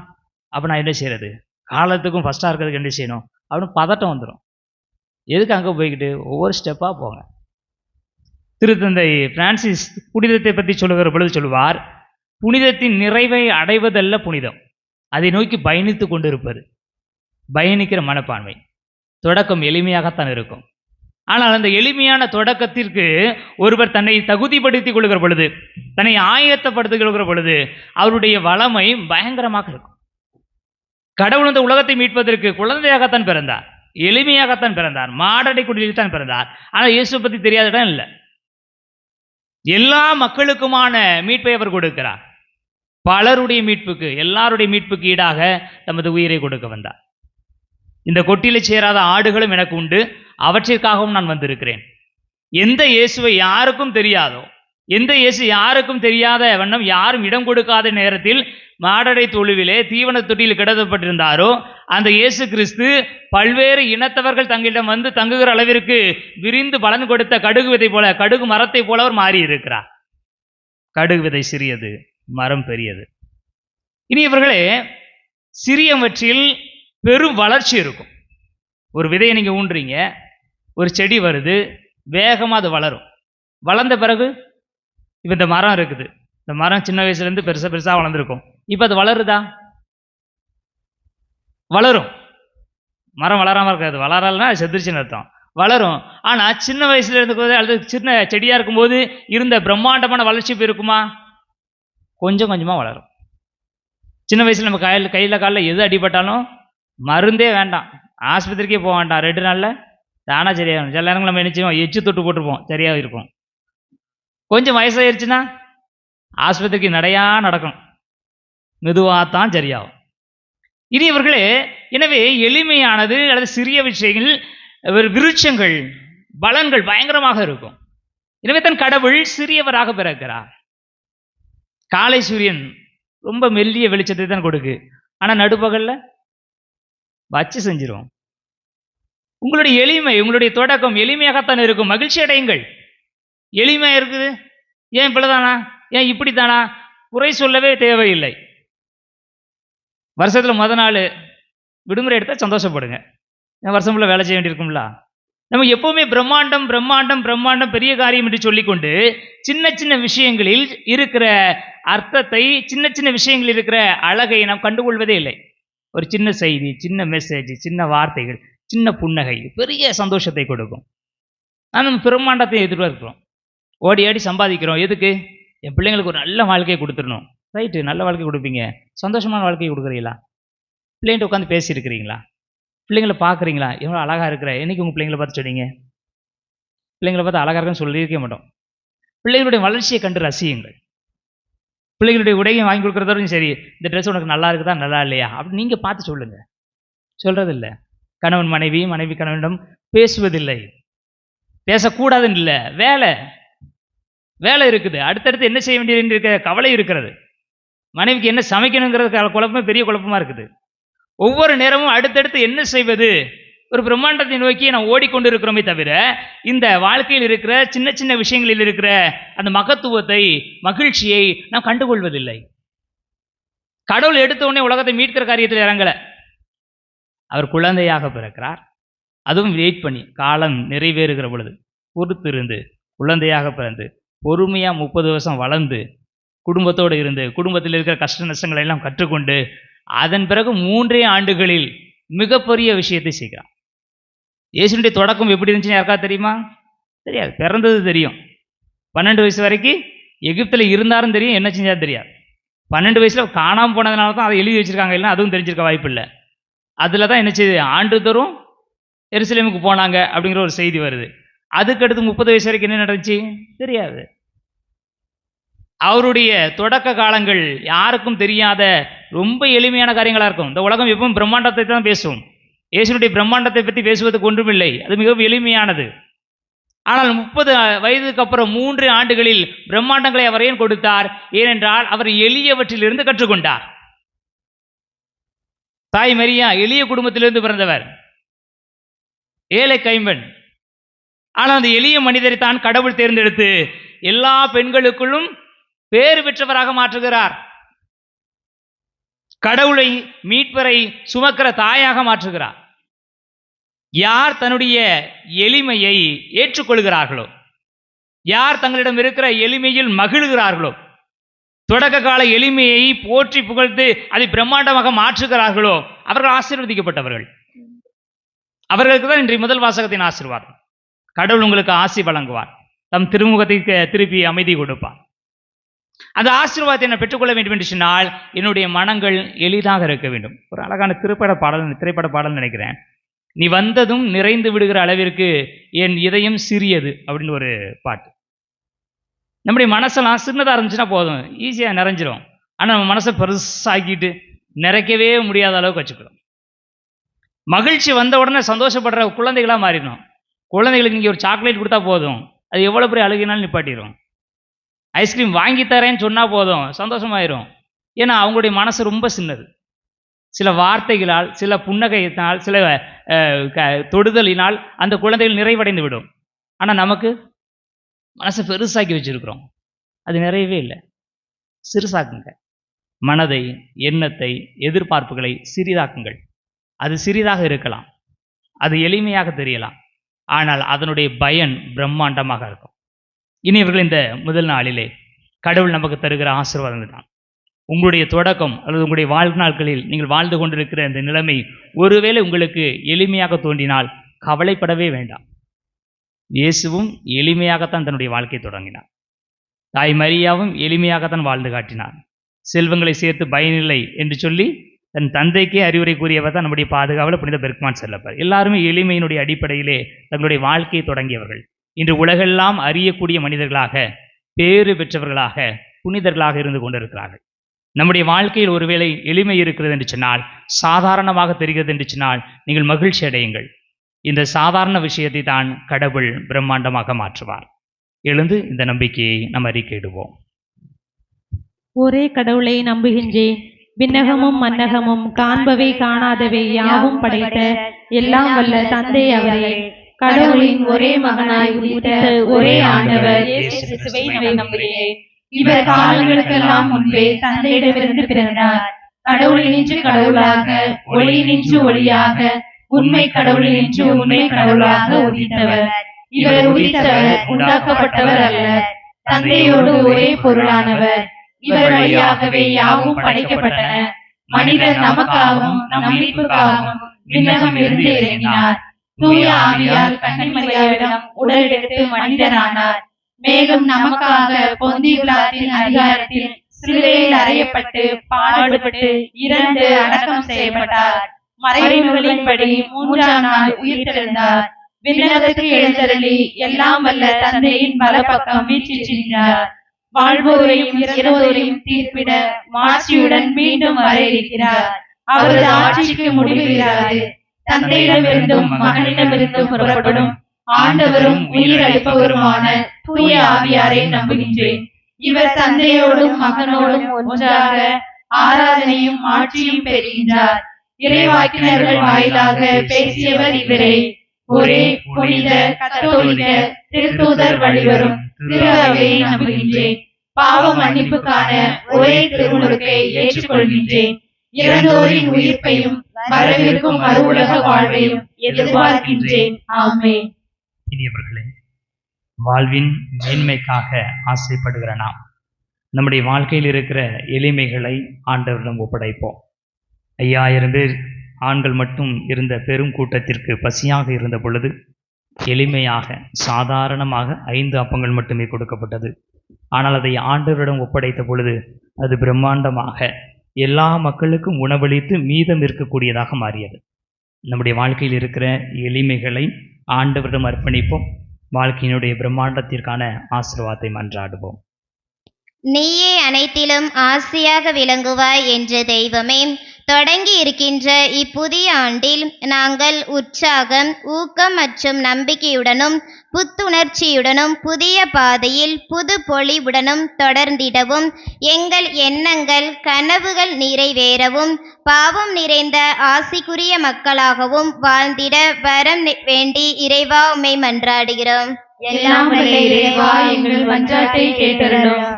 S8: அப்போ நான் என்ன செய்கிறது? காலத்துக்கும் ஃபஸ்ட்டாக இருக்கிறதுக்கு என்ன செய்யணும் அப்படின்னு பதட்டம் வந்துடும். எதுக்கு அங்கே போய்கிட்டு? ஒவ்வொரு ஸ்டெப்பாக போங்க. திருத்தந்தை பிரான்சிஸ் புனிதத்தை பற்றி சொல்லுகிற பொழுது சொல்லுவார், புனிதத்தின் நிறைவை அடைவதல்ல புனிதம், அதை நோக்கி பயணித்து கொண்டு இருப்பது. பயணிக்கிற மனப்பான்மை. தொடக்கம் எளிமையாகத்தான் இருக்கும். ஆனால் அந்த எளிமையான தொடக்கத்திற்கு ஒருவர் தன்னை தகுதிப்படுத்திக் கொள்கிற பொழுது, தன்னை ஆயத்தப்படுத்திக் கொள்கிற பொழுது அவருடைய வளமை பயங்கரமாக இருக்கும். கடவுள் இந்த உலகத்தை மீட்பதற்கு குழந்தையாகத்தான் பிறந்தார், எளிமையாகத்தான் பிறந்தார், மாடடை குடியில் தான் பிறந்தார். ஆனால் இயேசு பற்றி தெரியாத இடம் இல்லை. எல்லா மக்களுக்குமான மீட்பை அவர் கொடுக்கிறார். பலருடைய மீட்புக்கு, எல்லாருடைய மீட்புக்கு ஈடாக தமது உயிரை கொடுக்க வந்தார். இந்த கொட்டிலை சேராத ஆடுகளும் எனக்கு உண்டு, அவற்றிற்காகவும் நான் வந்திருக்கிறேன். எந்த இயேசுவை யாருக்கும் தெரியாதோ, எந்த இயேசு யாருக்கும் தெரியாத வண்ணம் யாரும் இடம் கொடுக்காத நேரத்தில் மாடடை தொழுவிலே தீவன தொட்டியில் கிடத்தப்பட்டிருந்தாரோ, அந்த இயேசு கிறிஸ்து பல்வேறு இனத்தவர்கள் தங்களிடம் வந்து தங்குகிற அளவிற்கு விரிந்து பலன் கொடுத்த கடுகு விதை போல, கடுகு மரத்தை போல அவர் மாறி இருக்கிறார். கடுகு விதை சிறியது, மரம் பெரியது. இனி இவர்களே, சிறியவற்றில் பெரும் வளர்ச்சி இருக்கும். ஒரு விதையை நீங்கள் ஊன்றீங்க, ஒரு செடி வருது, வேகமாக அது வளரும். வளர்ந்த பிறகு இப்போ இந்த மரம் இருக்குது, இந்த மரம் சின்ன வயசுலேருந்து பெருசாக வளர்ந்துருக்கும். இப்போ அது வளருதா? வளரும். மரம் வளராமல் இருக்காது, வளரலைன்னா செத்துருச்சுன்னு அர்த்தம். வளரும். ஆனால் சின்ன வயசுல இருக்கும்போது அல்லது சின்ன செடியாக இருக்கும்போது இருந்த பிரம்மாண்டமான வளர்ச்சி இப்போ இருக்குமா? கொஞ்சம் கொஞ்சமாக வளரும். சின்ன வயசில் நம்ம கையில் காலில் எது அடிபட்டாலும் மருந்தே வேண்டாம், ஆஸ்பத்திரிக்கே போக வேண்டாம், 2 நாளில் தானாக சரியாகும். சில நேரங்கள் நம்ம நினைச்சோம் எச்சு தொட்டு போட்டுருப்போம், சரியாக இருக்கும். கொஞ்சம் வயசாயிருச்சுன்னா ஆஸ்பத்திரிக்கு நடையா நடக்கும், மெதுவாகத்தான் சரியாகும். இனி இவர்களே, எனவே எளிமையானது அல்லது சிறிய விஷயங்கள், விருட்சங்கள், பலன்கள் பயங்கரமாக இருக்கும். எனவே தன் கடவுள் சிறியவராக பிறக்கிறார். காலை சூரியன் ரொம்ப மெல்லிய வெளிச்சத்தை தான் கொடுக்கு, ஆனால் நடுப்பகல்ல வச்சு செஞ்சிரும். உங்களுடைய எளிமை, உங்களுடைய தொடக்கம் எளிமையாகத்தான் இருக்கும். மகிழ்ச்சி அடையுங்கள். எளிமையாக இருக்குது, ஏன் இப்படிதானா, ஏன் இப்படித்தானா, குறை சொல்லவே தேவையில்லை. வருஷத்தில் முத நாள் விடுமுறை எடுத்தால் சந்தோஷப்படுங்க. வருஷம் ஃபுல்லாக வேலை செய்ய வேண்டியிருக்கும்ல. நம்ம எப்போவுமே பிரம்மாண்டம் பிரம்மாண்டம் பிரம்மாண்டம் பெரிய காரியம் என்று சொல்லிக்கொண்டு சின்ன சின்ன விஷயங்களில் இருக்கிற அர்த்தத்தை, சின்ன சின்ன விஷயங்களில் இருக்கிற அழகை நாம் கண்டுகொள்வதே இல்லை. ஒரு சின்ன செய்தி, சின்ன மெசேஜ், சின்ன வார்த்தைகள், சின்ன புன்னகை பெரிய சந்தோஷத்தை கொடுக்கும். ஆனால் நம்ம பிரம்மாண்டத்தை எதிர்பார்க்கிறோம், ஓடி ஆடி சம்பாதிக்கிறோம். எதுக்கு? என் பிள்ளைங்களுக்கு ஒரு நல்ல வாழ்க்கையை கொடுத்துடணும். ரைட்டு, நல்ல வாழ்க்கை கொடுப்பீங்க, சந்தோஷமான வாழ்க்கையை கொடுக்குறீங்களா? பிள்ளைங்கிட்ட உட்காந்து பேசியிருக்கிறீங்களா? பிள்ளைங்களை பார்க்குறீங்களா? எவ்வளோ அழகாக இருக்கிற? என்னைக்கு உங்கள் பிள்ளைங்களை பார்த்து சொன்னீங்க? பிள்ளைங்களை பார்த்து அழகாக இருக்குன்னு சொல்லியிருக்க மாட்டோம். பிள்ளைங்களுடைய வளர்ச்சியை கண்டு ரசியுங்கள். பிள்ளைங்களுடைய உடையை வாங்கி கொடுக்குறதோடும் சரி, இந்த ட்ரெஸ் உனக்கு நல்லா இருக்குதா நல்லா இல்லையா அப்படின்னு நீங்கள் பார்த்து சொல்லுங்கள். சொல்கிறதில்லை. கணவன் மனைவி, மனைவி கணவனிடம் பேசுவதில்லை. பேசக்கூடாதுன்னு இல்லை, வேலை இருக்குது, அடுத்தடுத்து என்ன செய்ய வேண்டியது இருக்க கவலை இருக்கிறது. மனைவிக்கு என்ன சமைக்கணுங்கிறது குழப்பமே பெரிய குழப்பமாக இருக்குது. ஒவ்வொரு நேரமும் அடுத்தடுத்து என்ன செய்வது, ஒரு பிரம்மாண்டத்தை நோக்கி நாம் ஓடிக்கொண்டு இருக்கிறோமே தவிர இந்த வாழ்க்கையில் இருக்கிற சின்ன சின்ன விஷயங்களில் இருக்கிற அந்த மகத்துவத்தை, மகிழ்ச்சியை நாம் கண்டுகொள்வதில்லை. கடவுள் எடுத்த உடனே உலகத்தை மீட்கிற காரியத்தில் இறங்கல. அவர் குழந்தையாக பிறக்கிறார், அதுவும் வெயிட் பண்ணி காலம் நிறைவேறுகிற பொழுது பொறுத்திருந்து குழந்தையாக பிறந்து பொறுமையாக 30 வருஷம் வளர்ந்து குடும்பத்தோடு இருந்து குடும்பத்தில் இருக்கிற கஷ்ட நஷ்டங்களை எல்லாம் கற்றுக்கொண்டு அதன் பிறகு 3 ஆண்டுகளில் மிகப்பெரிய விஷயத்தை செய்கிறார். இயேசுனுடைய தொடக்கம் எப்படி இருந்துச்சுன்னு யாருக்கா தெரியுமா? தெரியாது. பிறந்தது தெரியும். 12 வயசு வரைக்கும் எகிப்தில் இருந்தாரும் தெரியும், என்ன செஞ்சாலும் தெரியாது. 12 வயசில் காணாமல் போனதுனால தான் அதை எழுதி வச்சிருக்காங்க, இல்லைன்னா அதுவும் தெரிஞ்சிருக்க வாய்ப்பு இல்லை. அதில் தான் என்ன செய்யுது, ஆண்டுதோறும் எருசலேமுக்கு போனாங்க அப்படிங்கிற ஒரு செய்தி வருது. அதுக்கடுத்து 30 வயசு வரைக்கும் என்ன நடந்துச்சு தெரியாது. அவருடைய தொடக்க காலங்கள் யாருக்கும் தெரியாத ரொம்ப எளிமையான காரியங்களாக இருக்கும். இந்த உலகம் எப்பவும் பிரம்மாண்டத்தை தான் பேசும். இயேசுனுடைய பிரம்மாண்டத்தை பற்றி பேசுவதற்கு ஒன்றுமில்லை, அது மிகவும் எளிமையானது. ஆனால் 30 வயதுக்கு அப்புறம் 3 ஆண்டுகளில் பிரம்மாண்டங்களை அவர் ஏன் கொடுத்தார்? ஏனென்றால் அவர் எளியவற்றிலிருந்து கற்றுக்கொண்டார். தாய் மரியா எளிய குடும்பத்திலிருந்து பிறந்தவர், ஏழை கைம்பெண். ஆனால் அந்த எளிய மனிதரை தான் கடவுள் தேர்ந்தெடுத்து எல்லா பெண்களுக்குள்ளும் பேறு பெற்றவராக மாற்றுகிறார். கடவுளை மீட்பரை சுமக்கிற தாயாக மாற்றுகிறார். யார் தன்னுடைய எளிமையை ஏற்றுக்கொள்கிறார்களோ, யார் தங்களிடம் இருக்கிற எளிமையில் மகிழ்கிறார்களோ, தொடக்க கால எளிமையை போற்றி புகழ்ந்து அதை பிரம்மாண்டமாக மாற்றுகிறார்களோ, அவர்கள் ஆசீர்வதிக்கப்பட்டவர்கள். அவர்களுக்கு தான் இன்றைய முதல் வாசகத்தின் ஆசீர்வாதம். கடவுள் உங்களுக்கு ஆசி வழங்குவார், தம் திருமுகத்தை திருப்பி அமைதி கொடுப்பார். அந்த ஆசீர்வாதத்தை நான் பெற்றுக்கொள்ள வேண்டும் என்று சொன்னால் என்னுடைய மனங்கள் எளிதாக இருக்க வேண்டும். ஒரு அழகான திரைப்பட பாடல் நினைக்கிறேன். நீ வந்ததும் நிறைந்து விடுகிற அளவிற்கு என் இதயம் சிறியது அப்படின்னு ஒரு பாட்டு. நம்முடைய மனசெல்லாம் சின்னதாக இருந்துச்சுன்னா போதும், ஈஸியாக நிறைஞ்சிரும். ஆனால் நம்ம மனசை பெருசாக்கிட்டு நிறைக்கவே முடியாத அளவுக்கு வச்சுக்கிறோம். மகிழ்ச்சி வந்த உடனே சந்தோஷப்படுற குழந்தைகளாக மாறிடணும். குழந்தைகளுக்கு இங்கே ஒரு சாக்லேட் கொடுத்தா போதும், அது எவ்வளோ பெரிய அழுகினாலும் நிப்பாட்டிடும். ஐஸ்கிரீம் வாங்கி தரேன்னு சொன்னால் போதும், சந்தோஷமாயிரும். ஏன்னா அவங்களுடைய மனசு ரொம்ப சின்னது. சில வார்த்தைகளால், சில புன்னகையினால், சில தொடுதலினால் அந்த குழந்தைகள் நிறைவடைந்து விடும். ஆனால் நமக்கு மனசை பெருசாக்கி வச்சிருக்கிறோம், அது நிறையவே இல்லை. சிறுசாக்குங்க மனதை, எண்ணத்தை, எதிர்பார்ப்புகளை சிறிதாக்குங்கள். அது சிறிதாக இருக்கலாம், அது எளிமையாக தெரியலாம், ஆனால் அதனுடைய பயன் பிரம்மாண்டமாக இருக்கும். இனியவர்கள், இந்த முதல் நாளிலே கடவுள் நமக்கு தருகிற ஆசீர்வாதம் தான். உங்களுடைய தொடக்கம் அல்லது உங்களுடைய வாழ்நாட்களில் நீங்கள் வாழ்ந்து கொண்டிருக்கிற இந்த நிலைமை ஒருவேளை உங்களுக்கு எளிமையாக தோன்றினால் கவலைப்படவே வேண்டாம். இயேசுவும் எளிமையாகத்தான் தன்னுடைய வாழ்க்கையை தொடங்கினார். தாய் மரியாவும் எளிமையாகத்தான் வாழ்ந்து காட்டினார். செல்வங்களை சேர்த்து பயனில்லை என்று சொல்லி தன் தந்தைக்கே அறிவுரை கூறியவர் தான் நம்முடைய பாதுகாவலர் புனித பெர்க்மான் செல்லப்பர். எல்லாருமே எளிமையினுடைய அடிப்படையிலே தங்களுடைய வாழ்க்கையை தொடங்கியவர்கள். இன்று உலகெல்லாம் அறியக்கூடிய மனிதர்களாக, பேறு பெற்றவர்களாக, புனிதர்களாக இருந்து கொண்டிருக்கிறார்கள். நம்முடைய வாழ்க்கையில் ஒருவேளை எளிமை இருக்கிறது என்று சொன்னால், சாதாரணமாக தெரிகிறது என்று சொன்னால் நீங்கள் மகிழ்ச்சி அடையுங்கள். இந்த சாதாரண விஷயத்தை தான் கடவுள் பிரம்மாண்டமாக மாற்றுவார். எழுந்து இந்த நம்பிக்கையை நாம் அறிக்கையிடுவோம்.
S1: ஒரே கடவுளை நம்புகின்றேன். விண்ணகமும் மன்னகமும் காண்பவை காணாதவை யாவும் படைத்த எல்லாம் வல்ல தந்தை அவரே, கடவுளின் ஒரே மகனாய் உதித்த ஒரே ஆண்டவர் இயேசு கிறிஸ்துவை நம்புகிறேன். இவர் காலங்களுக்கெல்லாம் முன்பே தந்தையிடமிருந்து பிறந்தார். கடவுளினின்று கடவுளாக, ஒளியினின்று ஒளியாக, உண்மை கடவுளினின்று உண்மை கடவுளாக உதித்தவர். இவர் உதித்தவர், உண்டாக்கப்பட்டவர் அல்ல, தந்தையோடு ஒரே பொருளானவர். இவர் வழியாகவே யாவும் படைக்கப்பட்டன. மனிதர் நமக்காகவும் நம் மீட்புக்காகவும் விண்ணகம் இருந்து இறங்கினார். தூய ஆவியால் கன்னிமரியாவிடம் உடலெடுத்து மனிதரானார். மேலும் நமக்காக பொந்திய பிலாத்தின் அதிகாரத்தில் சிலுவையில் அறையப்பட்டு பாடுபட்டு இறந்து அடக்கம் செய்யப்பட்டார். மறைநூலின்படி 3ஆம் நாள் உயிர்த்தெழுந்தார். விண்ணகத்துக்கு எழுந்தருளி எல்லாம் வல்ல தந்தையின் வலப்பக்கம் வீற்றிருக்கிறார். வாழ்வோரையும் இறந்தோரையும் தீர்ப்பிட மாட்சியுடன் மீண்டும் வர இருக்கிறார். அவரது ஆட்சிக்கு முடிவில்லாது. தந்தையிடமிருந்தும் மகனிடமிருந்தும் புறப்படும் ஆண்டவரும் உயிர் அளிப்பவருமான தூய ஆவியாரை நம்புகின்றேன். இவர் தந்தையோடும் மகனோடும் ஒன்றாக ஆராதனையும் ஆட்சியும் பெறுகின்றார். இறைவாக்கினர்கள் வாயிலாக பேசியவர் இவரே. ஒரே புனித கத்தோலிக்க திருத்தூதர் வழிவரும் திரு அவையை நம்புகின்றேன். பாவ மன்னிப்புக்கான ஒரே திருமுழுக்கை ஏற்றுக்கொள்கின்றேன். இறந்தோரின் உயிர்ப்பையும் வரவிருக்கும் மறு உலக வாழ்வையும் எதிர்பார்க்கின்றேன். ஆமென்.
S3: இனியவர்களே, வாழ்வின் மேன்மைக்காக ஆசைப்படுகிற நாம் நம்முடைய வாழ்க்கையில் இருக்கிற எளிமைகளை ஆண்டவரிடம் ஒப்படைப்போம். 5000 பேர் ஆண்கள் மட்டும் இருந்த பெரும் கூட்டத்திற்கு பசியாக இருந்த பொழுது எளிமையாக சாதாரணமாக 5 அப்பங்கள் மட்டுமே கொடுக்கப்பட்டது. ஆனால் அதை ஆண்டவரிடம் ஒப்படைத்த பொழுது அது பிரம்மாண்டமாக எல்லா மக்களுக்கும் உணவளித்து மீதம் இருக்கக்கூடியதாக மாறியது. நம்முடைய வாழ்க்கையில் இருக்கிற எளிமைகளை ஆண்டவரிடம் அர்ப்பணிப்போம். வாழ்க்கையினுடைய பிரம்மாண்டத்திற்கான ஆசீர்வாதத்தை மன்றாடுவோம்.
S6: நீயே அனைத்திலும் ஆசியாக விளங்குவாய் என்ற தெய்வமே, தொடங்கி இருக்கின்ற இப்புதிய ஆண்டில் நாங்கள் உற்சாகம், ஊக்கம் மற்றும் நம்பிக்கையுடனும் புத்துணர்ச்சியுடனும் புதிய பாதையில் புது பொலிவுடனும் தொடர்ந்திடவும், எங்கள் எண்ணங்கள் கனவுகள் நிறைவேறவும், பாவம் நிறைந்த ஆசிக்குரிய மக்களாகவும் வாழ்ந்திட வரம் வேண்டி இறைவா உம்மை மன்றாடுகிறோம்.
S1: எல்லாம் வல்ல இறைவா, எங்கள் மன்றாட்டை கேட்டருளும்.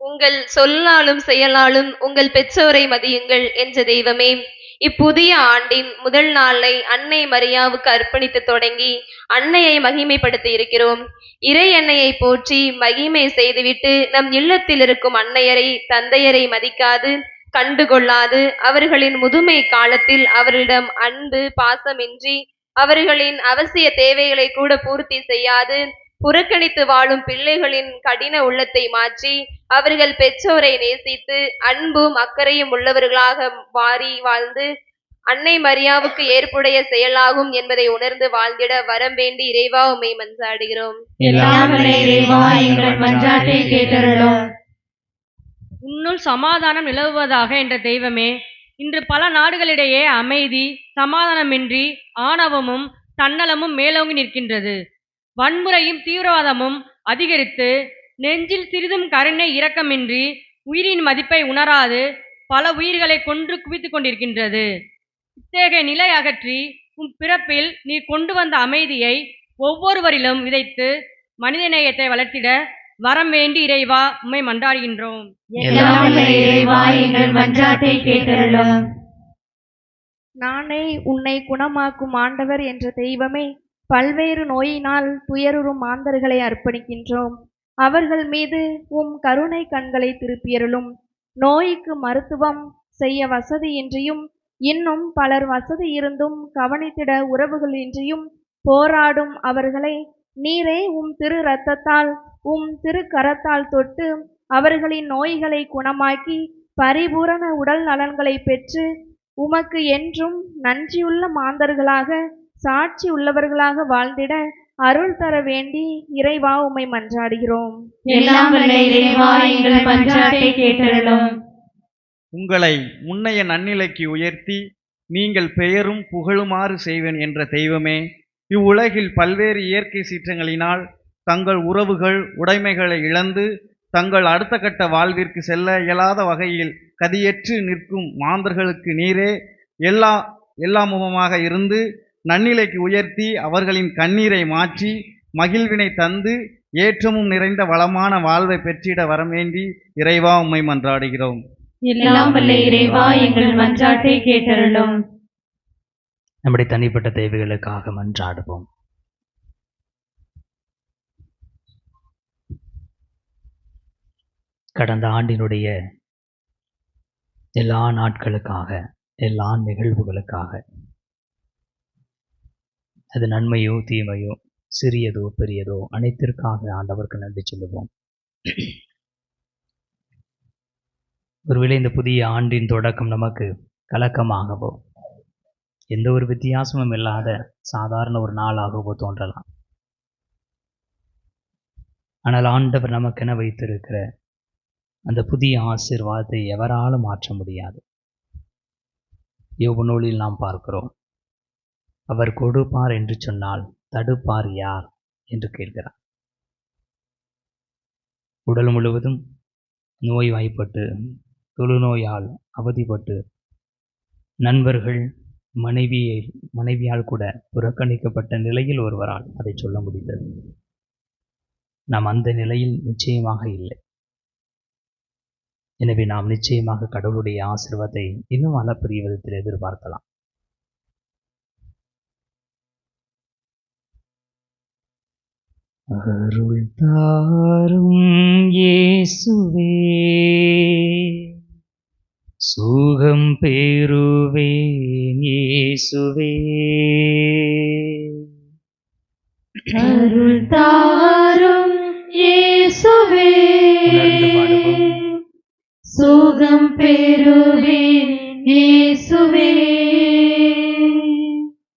S9: உங்கள் சொல்லாலும் செயலாலும் உங்கள் பெற்றோரை மதியுங்கள் என்ற தெய்வமே, இப்புதிய ஆண்டின் முதல் நாளை அன்னை மரியாவுக்கு அர்ப்பணித்து தொடங்கி அன்னையை மகிமைப்படுத்தி இருக்கிறோம். இறை அன்னையை போற்றி மகிமை செய்துவிட்டு நம் இல்லத்தில் இருக்கும் அன்னையரை தந்தையரை மதிக்காது கண்டுகொள்ளாது, அவர்களின் முதுமை காலத்தில் அவர்களிடம் அன்பு பாசமின்றி அவர்களின் அவசிய தேவைகளை கூட பூர்த்தி செய்யாது புறக்கணித்து வாழும் பிள்ளைகளின் கடின உள்ளத்தை மாற்றி அவர்கள் பெற்றோரை நேசித்து அன்பும் அக்கறையும் உள்ளவர்களாக வாழ்ந்து அன்னை மரியாவுக்கு ஏற்புடைய செயலாகும் என்பதை உணர்ந்து வாழ்ந்திட வரம் வேண்டி இறைவா உம்மை மன்றாடுகிறோம்.
S1: எல்லாம் வல்ல இறைவா, எங்கள் மன்றாட்டை கேட்டருளும்.
S5: உன்னுள் சமாதானம் நிலவுவதாக என்ற தெய்வமே, இன்று பல நாடுகளிடையே அமைதி சமாதானமின்றி ஆணவமும் தன்னலமும் மேலோங்கி நிற்கின்றது. வன்முறையும் தீவிரவாதமும் அதிகரித்து நெஞ்சில் சிறிதும் கருணை இரக்கமின்றி உயிரின் மதிப்பை உணராது பல உயிர்களை கொன்று குவித்து கொண்டிருக்கின்றது. இத்தகைய நிலை அகற்றி உன் பிறப்பில் நீ கொண்டு வந்த அமைதியை ஒவ்வொருவரிலும் விதைத்து மனிதநேயத்தை வளர்த்திட வரம் வேண்டி இறைவா உம்மை மன்றாடுகின்றோம்.
S1: எல்லாம் வல்ல இறைவா, எங்கள் மன்றாட்டை கேட்டருளும்.
S10: நானே உன்னை குணமாக்கும் ஆண்டவர் என்ற தெய்வமே, பல்வேறு நோயினால் துயருறும் மாந்தர்களை அர்ப்பணிக்கின்றோம். அவர்கள் மீது உம் கருணை கண்களை திருப்பியருளும். நோய்க்கு மருத்துவம் செய்ய வசதியின்றியும் இன்னும் பலர் வசதி இருந்தும் கவனித்திட உறவுகளின்றியும் போராடும் அவர்களை நீரே உம் திரு இரத்தத்தால் உம் திரு கரத்தால் தொட்டு அவர்களின் நோய்களை குணமாக்கி பரிபூரண உடல் நலன்களை பெற்று உமக்கு என்றும் நன்றியுள்ள மாந்தர்களாக சாட்சி உள்ளவர்களாக வாழ்ந்திட அருள் தர வேண்டி இறைவா உம்மை மன்றாடுகிறோம்.
S1: எல்லாம் வல்ல இறைவா, எங்கள் மன்றாட்டை கேட்டருளும்.
S4: உங்களை முன்னைய நன்னிலைக்கு உயர்த்தி நீங்கள் பெயரும் புகழுமாறு செய்வேன் என்ற தெய்வமே, இவ்வுலகில் பல்வேறு இயற்கை சீற்றங்களினால் தங்கள் உறவுகள் உடைமைகளை இழந்து தங்கள் அடுத்த கட்ட வாழ்விற்கு செல்ல இயலாத வகையில் கதியற்று நிற்கும் மாந்தர்களுக்கு நீரே எல்லா முகமாக இருந்து நன்னிலைக்கு உயர்த்தி அவர்களின் கண்ணீரை மாற்றி மகிழ்வினை தந்து ஏற்றமும் நிறைந்த வளமான வாழ்வை பெற்றிட வரவேண்டி இறைவா உம்மை மன்றாடுகிறோம்.
S1: எல்லாம் வல்ல இறைவா, எங்கள் மன்றாட்டை கேட்டருளும்.
S3: நம்முடைய தனிப்பட்ட தேவைகளுக்காக மன்றாடுவோம். கடந்த ஆண்டினுடைய எல்லா நாட்களுக்காக, எல்லா நிகழ்வுகளுக்காக, அது நன்மையோ தீமையோ சிறியதோ பெரியதோ அனைத்திற்காக ஆண்டவருக்கு நன்றி சொல்லுவோம். ஒருவேளை இந்த புதிய ஆண்டின் தொடக்கம் நமக்கு கலக்கமாகவோ எந்த ஒரு வித்தியாசமும் இல்லாத சாதாரண ஒரு நாளாகவோ தோன்றலாம். ஆனால் ஆண்டவர் நமக்கென வைத்திருக்கிற அந்த புதிய ஆசீர்வாதத்தை எவராலும் மாற்ற முடியாது. யோபு நூலில் நாம் பார்க்கிறோம், அவர் கொடுப்பார் என்று சொன்னால் தடுப்பார் யார் என்று கேட்கிறார். உடல் முழுவதும் நோய்வாய்ப்பட்டு தொழுநோயால் அவதிப்பட்டு நண்பர்கள் மனைவியால் கூட புறக்கணிக்கப்பட்ட நிலையில் ஒருவரால் அதை சொல்ல முடிந்தது. நாம் அந்த நிலையில் நிச்சயமாக இல்லை. எனவே நாம் நிச்சயமாக கடவுளுடைய ஆசீர்வாதத்தை இன்னும் அளப்பரிய விதத்தில் எதிர்பார்க்கலாம். அருள் தாரும் இயேசுவே, சுகம் பெறுவேன் இயேசுவே.
S1: அருள் தாரும் இயேசுவே,
S3: உணர்ந்து பாடுவோம்.
S1: சுகம் பெறுவேன் இயேசுவே.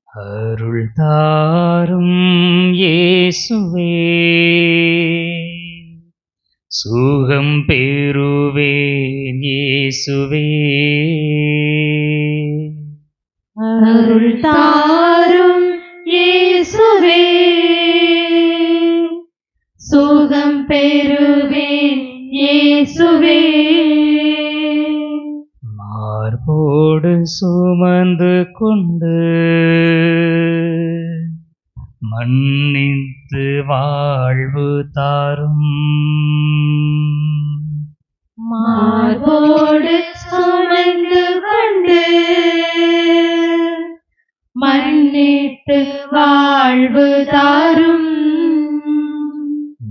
S3: அருள் தாரும் இயேசுவே, சுகம் பெறுவேன் இயேசுவே.
S1: அருள் தாரும் இயேசுவே, சுகம் பெறுவேன் இயேசுவே.
S3: மார்போடு சுமந்து கொண்டு மன்னித்து வாழ்வு தாரும்.
S1: மார்போடு சுமந்து கொண்டு மன்னித்து வாழ்வு தாரும்.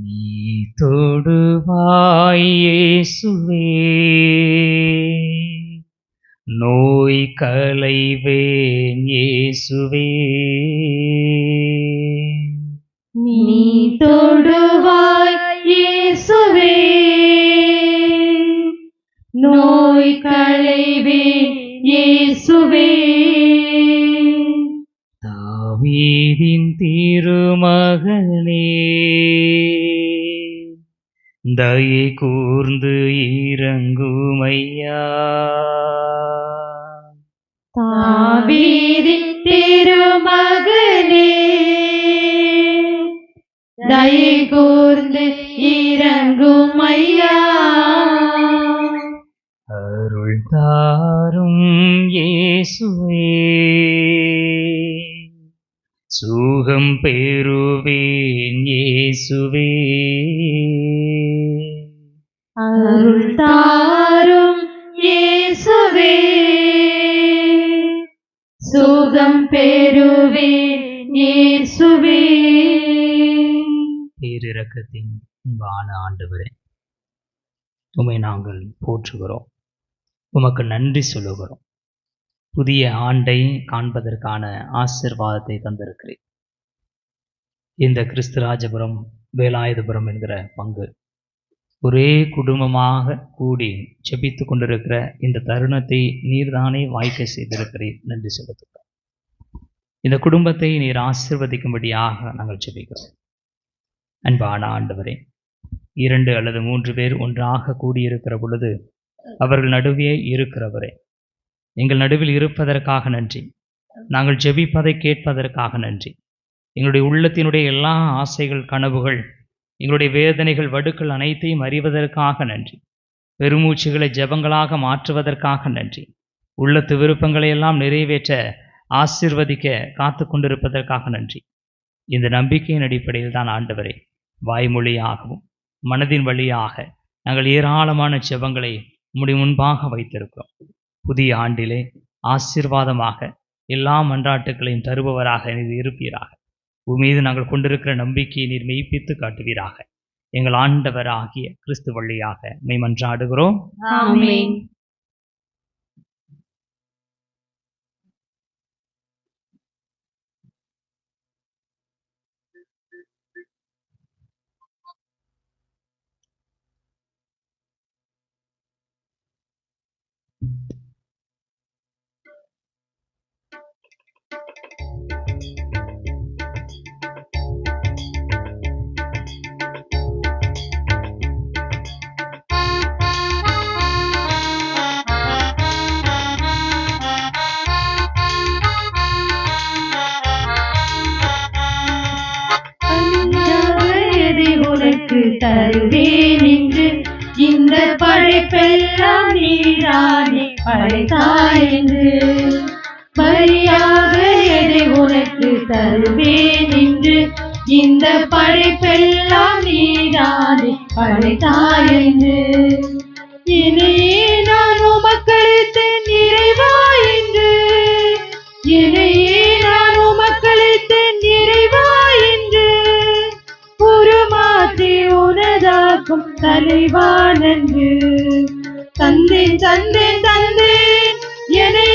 S3: நீ தொடுவாய் இயேசுவே, நோய் களைவேன் இயேசுவே.
S1: நீ தொடுவாய் இயேசுவே, நோய் களைவேன் இயேசுவே.
S3: தாவீதின் திருமகனே, தயை கூர்ந்து இரங்குமையா.
S1: தாவீதின் திருமகனே, தயை கூர்ந்து இரங்கும் ஐயா.
S3: அருள் தாரும் இயேசுவே, சுகம் பெறுவேன் இயேசுவே.
S1: அருள் தாரும் இயேசுவே, சுகம் பெறுவேன் இயேசுவே.
S3: பேரிரக்கத்தின் அன்பான ஆண்டவரே, உம்மை நாங்கள் போற்றுகிறோம், உமக்கு நன்றி சொல்லுகிறோம். புதிய ஆண்டை காண்பதற்கான ஆசீர்வாதத்தை தந்திருக்கிறேன். இந்த கிறிஸ்துராஜபுரம் வேலாயுதபுரம் என்கிற பங்கு ஒரே குடும்பமாக கூடி ஜெபித்து கொண்டிருக்கிற இந்த தருணத்தை நீர்தானே வாய்க்க செய்திருக்கிறீர். நன்றி செலுத்துகிறோம். இந்த குடும்பத்தை நீர் ஆசீர்வதிக்கும்படியாக நாங்கள் ஜெபிக்கிறோம். அன்பான ஆண்டவரே, 2 அல்லது 3 பேர் ஒன்றாக கூடியிருக்கிற பொழுது அவர்கள் நடுவே இருக்கிறவரே, எங்கள் நடுவில் இருப்பதற்காக நன்றி. நாங்கள் ஜெபிப்பதை கேட்பதற்காக நன்றி. எங்களுடைய உள்ளத்தினுடைய எல்லா ஆசைகள், கனவுகள், எங்களுடைய வேதனைகள், வடுக்கள் அனைத்தையும் அறிவதற்காக நன்றி. பெருமூச்சுகளை ஜெபங்களாக மாற்றுவதற்காக நன்றி. உள்ளத்து விருப்பங்களை எல்லாம் நிறைவேற்ற ஆசீர்வதிக்க காத்து கொண்டிருப்பதற்காக நன்றி. இந்த நம்பிக்கையின் அடிப்படையில் தான் ஆண்டவரே, வாய்மொழியாகவும் மனதின் வழியாக நாங்கள் ஏராளமான ஜெபங்களை உம்முடைய முன்பாக வைத்திருக்கிறோம். புதிய ஆண்டிலே ஆசீர்வாதமாக எல்லா மன்றாட்டுகளையும் தருபவராக நீர் இருப்பீராக. உம்மீது நாங்கள் கொண்டிருக்கிற நம்பிக்கையை நீர் மெய்ப்பித்து காட்டுவீராக. எங்கள் ஆண்டவராகிய கிறிஸ்து வழியாக மெய் மன்றாடுகிறோம்.
S1: ஆமென். உனக்கு தருவேன் என்று இந்த படைப்பெல்லாம் நீரானே படைத்தாய் என்று. பலியாக எதை உனக்கு தருவேன் என்று இந்த படைப்பெல்லாம் நீரானே படைத்தாய் என்று. என்னையே நான் உமக்களித்தேன் இறைவா என்று, என்னையே நான் உமக்களித்தேன் இறைவா என்று. ஒரு அறிவான் என்று தந்தேன் தந்தேன் தந்தேன் என்னை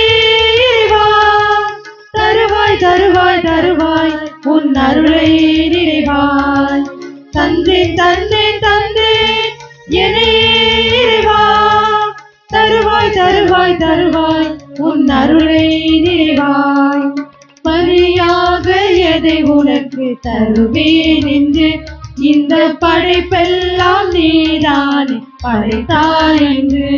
S1: இறைவா தருவாய் தருவாய் தருவாய் உன் அருளை நிறைவாய் தந்தேன் தந்தேன் தந்தேன் என்னை இறைவா தருவாய் தருவாய் தருவாய் உன் அருளை நிறைவாய் பரியாக எதை உனக்கு தருவேன் என்று இந்த படைப்பெல்லாம் நீதானே படைத்தாய் என்று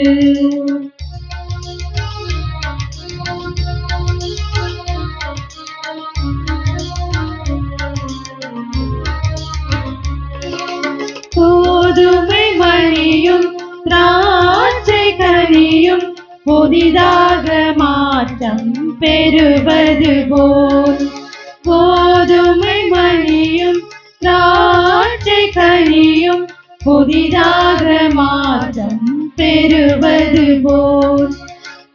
S1: கோதுமை மணியும் திராட்சை கனியும் புதிதாக மாற்றம் பெறுவது போல் கோதுமை மணியும் திராட்சை கனியும் புதிதாக மாற்றம் பெறுவது போல்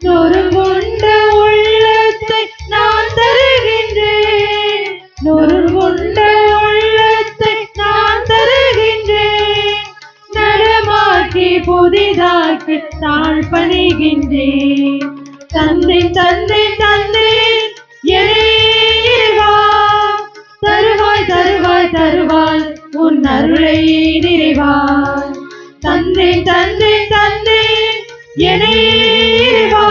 S1: நொறுங்குண்ட உள்ளத்தை நான் தருகின்றேன் நொறுங்குண்ட உள்ளத்தை நான் தருகின்றேன் நடமாக்கி புதிதாக்கி தாழ் பணிகின்றேன் தந்தேன் தந்தேன் தந்தேன் இறைவா தருவாய் தருவாய் தருவாய் உன் அருளை நிறைவாய் தந்தேன் தந்தேன் தந்தேன் இறைவா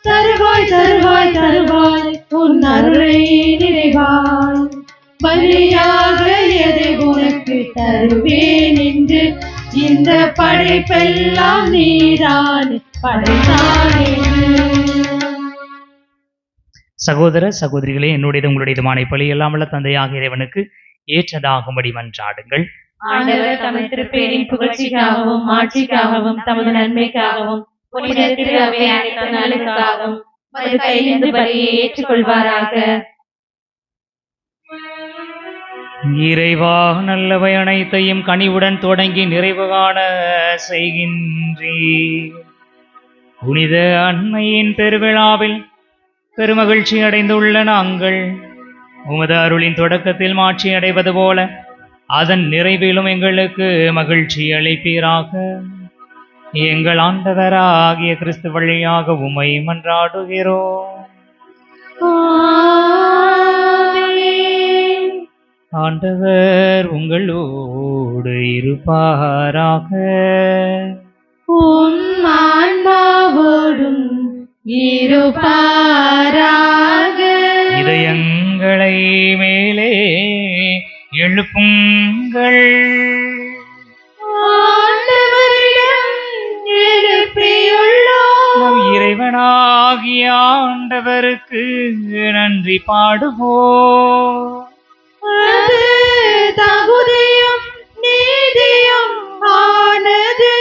S1: தருவாய் தருவாய் தருவாய் உன் அருளை நிறைவாய் பலியாக எதை உனக்கு தருவேன் என்று இந்த படைப்பெல்லாம் நீதான் படைத்தாய்.
S8: சகோதர சகோதரிகளே, என்னுடையது உங்களுடையதுமான பலி எல்லாம் உள்ள தந்தையாக இறைவனுக்கு ஏற்றதாகும்படி மன்றாடுங்கள்.
S1: ஆண்டவர் தமது திருப்பேரின் புகழ்ச்சிக்காகவும் ஆட்சிக்காகவும் தமது நன்மைக்காகவும் புனித திரு அவை அனைத்து நாளுக்காகவும் மது கையிலிருந்து பலியை ஏற்றுக்கொள்வாராக.
S8: இறைவா, நல்லவை அனைத்தையும் கனிவுடன் தொடங்கி நிறைவு காண செய்கின்றீர். புனித அன்னையின் பெருவிழாவில் பெருமகிழ்ச்சி அடைந்துள்ள நாங்கள் உமது அருளின் தொடக்கத்தில் மாட்சி அடைவது போல அதன் நிறைவிலும் எங்களுக்கு மகிழ்ச்சி அளிப்பீராக. எங்கள் ஆண்டவராகிய கிறிஸ்து வழியாக உம்மை மன்றாடுகிறோம். ஆண்டவர் உங்களோடு இருப்பாராக.
S1: உம் ஆன்மாவோடும் இருப்பாராக.
S8: இதயங்களை மேலே எழுப்புங்கள்.
S1: ஆண்டவரிடம் எழுப்பியுள்ளோம்.
S8: நம் இறைவனாகிய ஆண்டவருக்கு நன்றி பாடுவோம்.
S1: அது தகுதியும் நீதியும் ஆனது.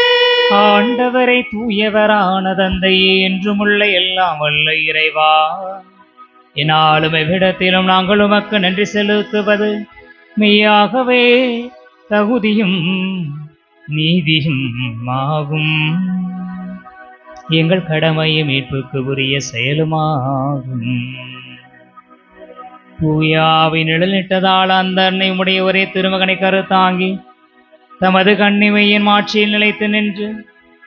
S8: ஆண்டவரை தூயவரான தந்தையே, என்றுமுள்ள எல்லாம் வல்ல இறைவா, என்னாலும் எவ்விடத்திலும் நாங்கள் உமக்கு நன்றி செலுத்துவது மெய்யாகவே தகுதியும் நீதியும் ஆகும். எங்கள் கடமையும் மீட்புக்கு உரிய செயலுமாகும். தூயாவை நிழலிட்டதால் அந்த அன்னை உடைய ஒரே திருமகனை கருத்தாங்கி தமது கண்ணிமையின் மாட்சியில் நிலைத்து நின்று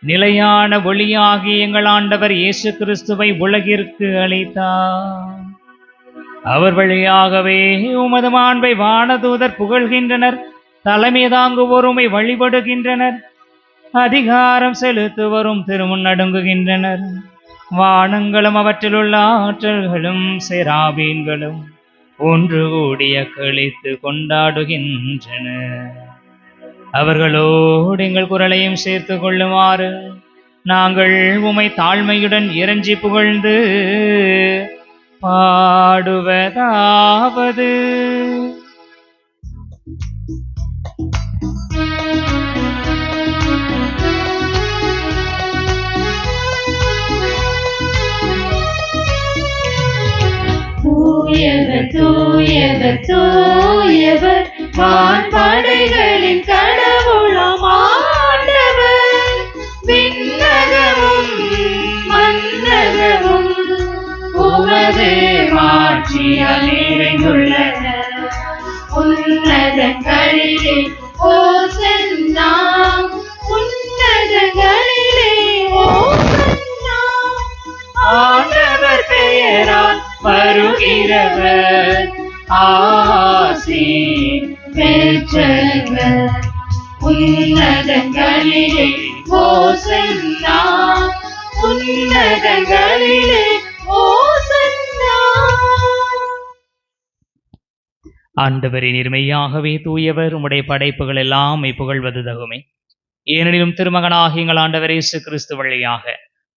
S8: நிலையான ஒளியாகி எங்கள் ஆண்டவர் இயேசு கிறிஸ்துவை உலகிற்கு அளித்தார். அவர் வழியாகவே உமது மாண்பை வானதூதர் புகழ்கின்றனர், தலைமை தாங்குவோருமை வழிபடுகின்றனர், அதிகாரம் செலுத்துவரும் திருமுன் நடுங்குகின்றனர். வானங்களும் அவற்றிலுள்ள ஆற்றல்களும் செராபீன்களும் ஒன்று கூடிய கழித்து கொண்டாடுகின்றன. அவர்களோடு எங்கள் குரலையும் சேர்த்து கொள்ளுமாறு நாங்கள் உமை தாழ்மையுடன் இறைஞ்சி புகழ்ந்து பாடுவதாவது.
S1: தூயவர் தூயவர் தூயவர் வான்படைகளின் கடவுளாம் ஆண்டவர். விண்ணகமும் மண்ணகமும் உமது மாட்சியால் நிறைந்துள்ளன. உன்னதங்களிலே ஓசன்னா உன்னதங்களிலே ஓசன்னா. ஆண்டவர் பெயரால் வருகிறவர் ஆசி பெற்றவர். உன்னதங்களிலே ஓசன்னா. உன்னதங்களிலே ஓசன்னா.
S8: ஆண்டவரின் இருமையாகவே தூயவர், உம்முடைய படைப்புகள் எல்லாம் புகழ்வது தகுமே. ஏனெனிலும் திருமகனாகிய எங்கள் ஆண்டவர் இயேசு கிறிஸ்து வழியாக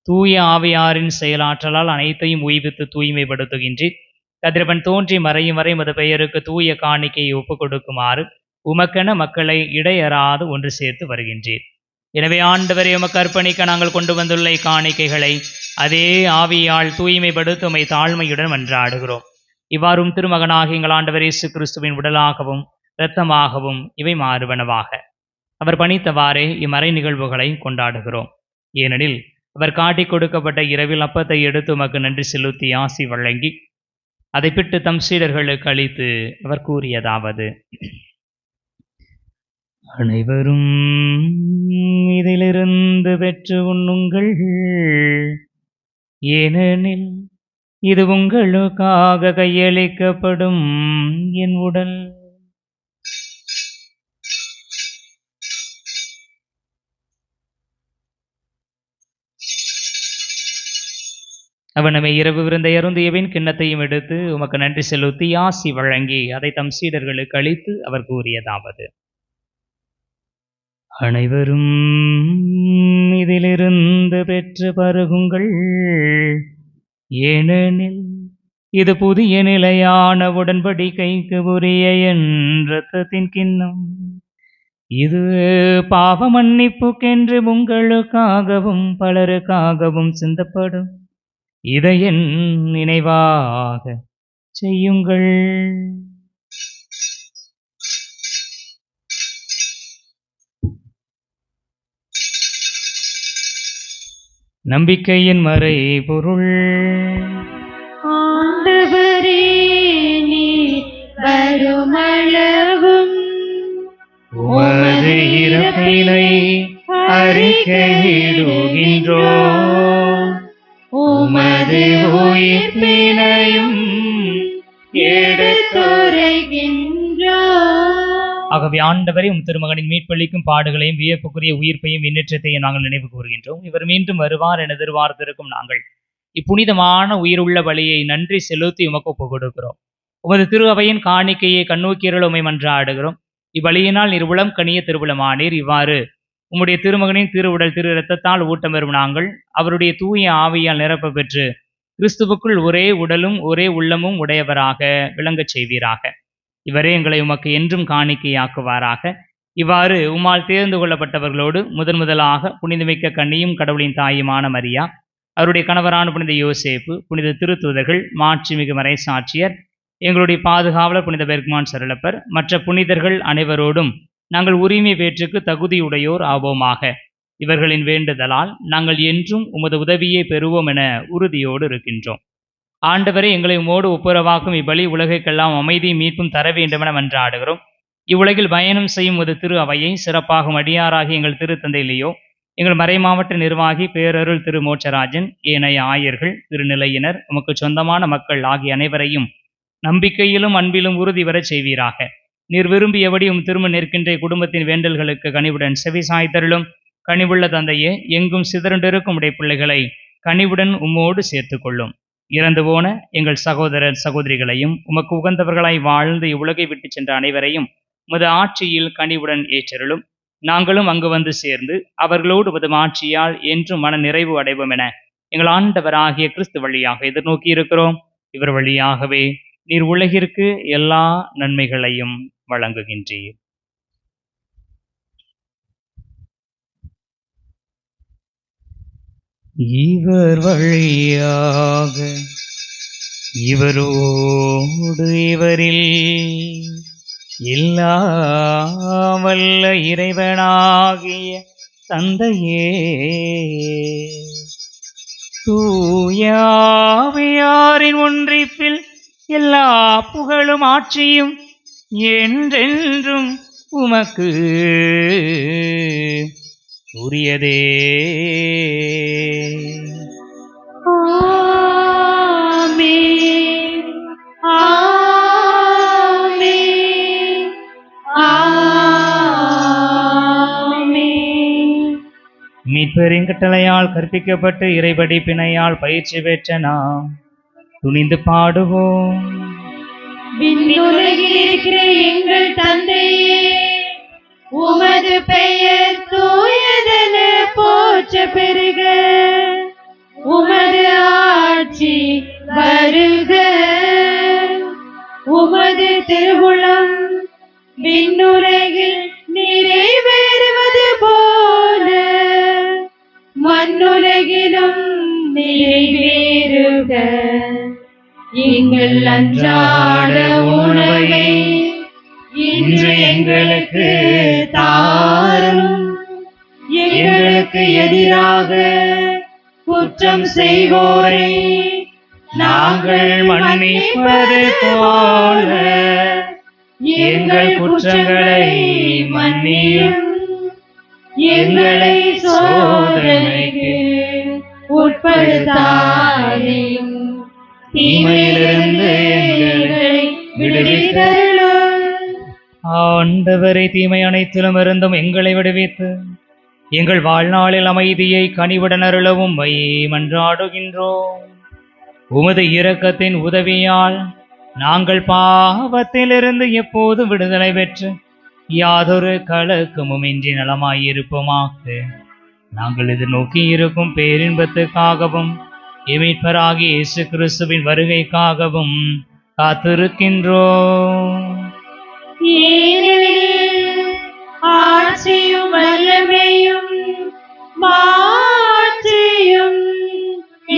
S8: தூய ஆவியாரின் செயலாற்றலால் அனைத்தையும் உய்வித்து தூய்மைப்படுத்துகின்றீர். கதிரவன் தோன்றி மறையும் வரை மது பெயருக்கு தூய காணிக்கையை ஒப்புக் கொடுக்குமாறு உமக்கென மக்களை இடையறாது ஒன்று சேர்த்து வருகின்றீர். எனவே ஆண்டவரை உமக்கு அர்ப்பணிக்க நாங்கள் கொண்டு வந்துள்ள காணிக்கைகளை அதே ஆவியால் தூய்மைப்படுத்த உம்மை தாழ்மையுடன் மன்றாடுகிறோம். இவ்வாறும் திருமகனாகிய எங்கள் ஆண்டவர் இயேசு கிறிஸ்துவின் உடலாகவும் இரத்தமாகவும் இவை மாறுவனவாக அவர் பணித்தவாறே இம்மறை நிகழ்வுகளை கொண்டாடுகிறோம். ஏனெனில் அவர் காட்டிக் கொடுக்கப்பட்ட இரவில் அப்பத்தை எடுத்து உமக்கு நன்றி செலுத்தி ஆசி வழங்கி அதை பிட்டு தம் சீடர்களுக்கு அளித்து அவர் கூறியதாவது: அனைவரும் இதிலிருந்து பெற்று உண்ணுங்கள், ஏனெனில் இது உங்களுக்காக கையளிக்கப்படும் என் உடல். அவர் நம்மை இரவு விருந்தை அருந்தியபின் கிண்ணத்தையும் எடுத்து உமக்கு நன்றி செலுத்தி ஆசி வழங்கி அதை தம் சீடர்களுக்கு அளித்து அவர் கூறியதாவது: அனைவரும் இதிலிருந்து பெற்று பருகுங்கள், ஏனெனில் இது புதிய நிலையான உடன்படிக்கைக்கு உரிய என் இரத்தத்தின் கிண்ணம். இது பாவ மன்னிப்புக்கென்று உங்களுக்காகவும் பலருக்காகவும் சிந்தப்படும். இதை என் நினைவாக செய்யுங்கள். நம்பிக்கையின் மறை பொருள்.
S1: ஆண்டவரே, நீர் வருமளவும்
S8: உமது இறப்பினை அறிக்கையிடுகின்றோம், உமது உயிர்ப்பினையும்
S1: எடுத்துரைக்கின்றோம்.
S8: ஆகவே ஆண்டவரை உம் திருமகனின் மீட்பளிக்கும் பாடுகளையும் வியப்புக்குரிய உயிர்ப்பையும் விண்ணேற்றத்தையும் நாங்கள் நினைவு கூறுகின்றோம். இவர் மீண்டும் வருவார் என எதிர்பார்த்திருக்கும் நாங்கள் இப்புனிதமான உயிருள்ள பலியை நன்றி செலுத்தி உமக்கு ஒப்புக் கொடுக்கிறோம். உமது திரு அவையின் காணிக்கையை கண்ணோக்கியருள் உம்மை மன்றாடுகிறோம். இவ்வழியினால் நீர் உளம் கனிய திருவுளமானீர். இவ்வாறு உம்முடைய திருமகனின் திருவுடல் திரு இரத்தத்தால் ஊட்டம் பெறும் நாங்கள் அவருடைய தூய ஆவியால் நிரப்ப பெற்று கிறிஸ்துவுக்குள் ஒரே உடலும் ஒரே உள்ளமும் உடையவராக விளங்கச் செய்வீராக. இவரே எங்களை உமக்கு என்றும் காணிக்கையாக்குவாராக. இவ்வாறு உம்மால் தேர்ந்து கொள்ளப்பட்டவர்களோடு முதலாக புனிதமிக்க கன்னியும் கடவுளின் தாயுமான மரியா, அவருடைய கணவரான புனித யோசேப்பு, புனித திருத்தூதர்கள், மாட்சிமிகு மறைசாட்சியர், எங்களுடைய பாதுகாவலர் புனித பெர்க்மான் சரளப்பர், மற்ற புனிதர்கள் அனைவரோடும் நாங்கள் உரிமை பேற்றுக்கு தகுதியுடையோர் ஆவோமாக. இவர்களின் வேண்டுதலால் நாங்கள் என்றும் உமது உதவியை பெறுவோம் என உறுதியோடு இருக்கின்றோம். ஆண்டவரை எங்களை உமோடு ஒப்புரவாக்கும் இப்பலி உலகைக்கெல்லாம் அமைதியும் மீட்பும் தர வேண்டுமென மன்றாடுகிறோம். இவ்வுலகில் பயணம் செய்யும் ஒரு திரு அவையை சிறப்பாகும் அடியாராகி எங்கள் திருத்தந்தையிலேயோ, எங்கள் மறைமாவட்ட நிர்வாகி பேரருள் திரு மோட்சராஜன், ஏனைய ஆயர்கள், திருநிலையினர், உமக்கு சொந்தமான மக்கள் ஆகிய அனைவரையும் நம்பிக்கையிலும் அன்பிலும் உறுதி வரச் செய்வீராக. நீர் விரும்பியபடி திரும்ப நிற்கின்ற குடும்பத்தின் வேண்டல்களுக்கு கனிவுடன் செவி சாய்த்தருளும். கனிவுள்ள தந்தையே, எங்கும் சிதறண்டிருக்கும் உடைய பிள்ளைகளை கனிவுடன் உம்மோடு சேர்த்து கொள்ளும். இறந்து போன எங்கள் சகோதரர் சகோதரிகளையும் உமக்கு உகந்தவர்களாய் வாழ்ந்து இவ்வுலகை விட்டு சென்ற அனைவரையும் உமது ஆட்சியில் கனிவுடன் ஏற்றருளும். நாங்களும் அங்கு வந்து சேர்ந்து அவர்களோடு உமது ஆட்சியால் என்றும் மன நிறைவு அடைவோம் என எங்கள் ஆண்டவராகிய கிறிஸ்து வழியாக எதிர்நோக்கி இருக்கிறோம். இவர் வழியாகவே நீர் உலகிற்கு எல்லா நன்மைகளையும் வழங்குகின்றீர். இவர் வழியாக இவரோடு இவரில் எல்லா வல்ல இறைவனாகிய தந்தையே, தூயாவியாரின் ஒன்றிப்பில் எல்லா புகழும் ஆட்சியும் என்றென்றும் உமக்கு உரியதே.
S1: ஆமென். ஆமென். ஆமென்.
S8: மீட்பரின் கட்டளையால் கற்பிக்கப்பட்டு இறைபடிப்பினையால் பயிற்சி பெற்ற நாம் துணிந்து பாடுவோம்.
S1: விண்ணுலகில் இருக்கிற எங்கள் தந்தையே, உமது பெயர் தூயதென போற்ற பெறுக. உமது ஆட்சி வருக. உமது திருவுளம் விண்ணுலகில் நிறைவேறுவது போல மண்ணுலகிலும் நிறைவேறுக. எங்கள் அன்றாட உணவை இன்று எங்களுக்கு தாரும். எங்களுக்கு எதிராக குற்றம் செய்வோரை நாங்கள் மன்னிப்பது போல எங்கள் குற்றங்களை மன்னியும். எங்களை சோதனைக்கு உட்படுத்தாதேயும், தீமையிலிருந்து எங்களை விடுவித்தருளும்.
S8: ஆண்டவரை தீமை அனைத்திலும் இருந்தும் எங்களை விடுவித்து எங்கள் வாழ்நாளில் அமைதியை கனிவுடன் அருளவும் மன்றாடுகின்றோம். உமது இரக்கத்தின் உதவியால் நாங்கள் பாவத்திலிருந்து எப்போதும் விடுதலை பெற்று யாதொரு கலக்கமும் இன்றி நலமாயிருப்போமாக. நாங்கள் எதிர்நோக்கி இருக்கும் பேரின்பத்துக்காகவும் மீட்பராகிய இயேசு கிறிஸ்துவின் வருகைக்காகவும் காத்திருக்கின்றோம்.
S1: ஏனெனில் ஆட்சியும் வல்லமையும் மாட்சியும்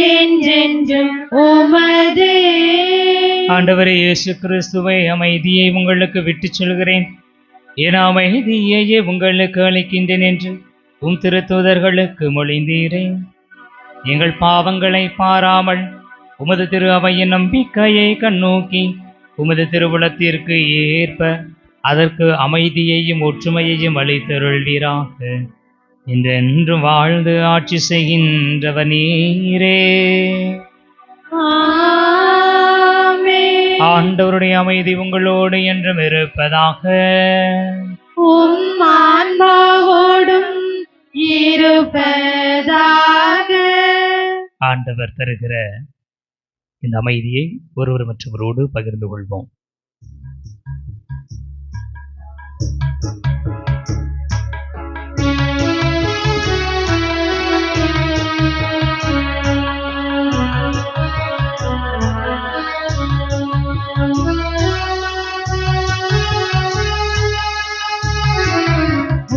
S1: என்றென்றும் உமதே.
S8: ஆண்டவரே இயேசு கிறிஸ்துவை, அமைதியை உங்களுக்கு விட்டுச் சொல்கிறேன், என் அமைதியையே உங்களுக்கு அளிக்கின்றேன் என்று உம் திருத்தூதர்களுக்கு மொழிந்தீரே. எங்கள் பாவங்களை பாராமல் உமது திரு அவையின் நம்பிக்கையை கண்ணோக்கி உமது திருவுளத்திற்கு ஏற்ப அதற்கு அமைதியையும் ஒற்றுமையையும் அளித்தருள்வீராக. என்றென்று வாழ்ந்து ஆட்சி செய்கின்றவர் நீரே.
S1: ஆமென்.
S8: ஆண்டவருடைய அமைதி உங்களோடு என்றும் இருப்பதாக.
S1: உம் ஆன்மாவோடும் இருப்பதாக.
S8: ஆண்டவர் தருகிற இந்த அமைதியை ஒருவர் மற்றவரோடு பகிர்ந்து கொள்வோம்.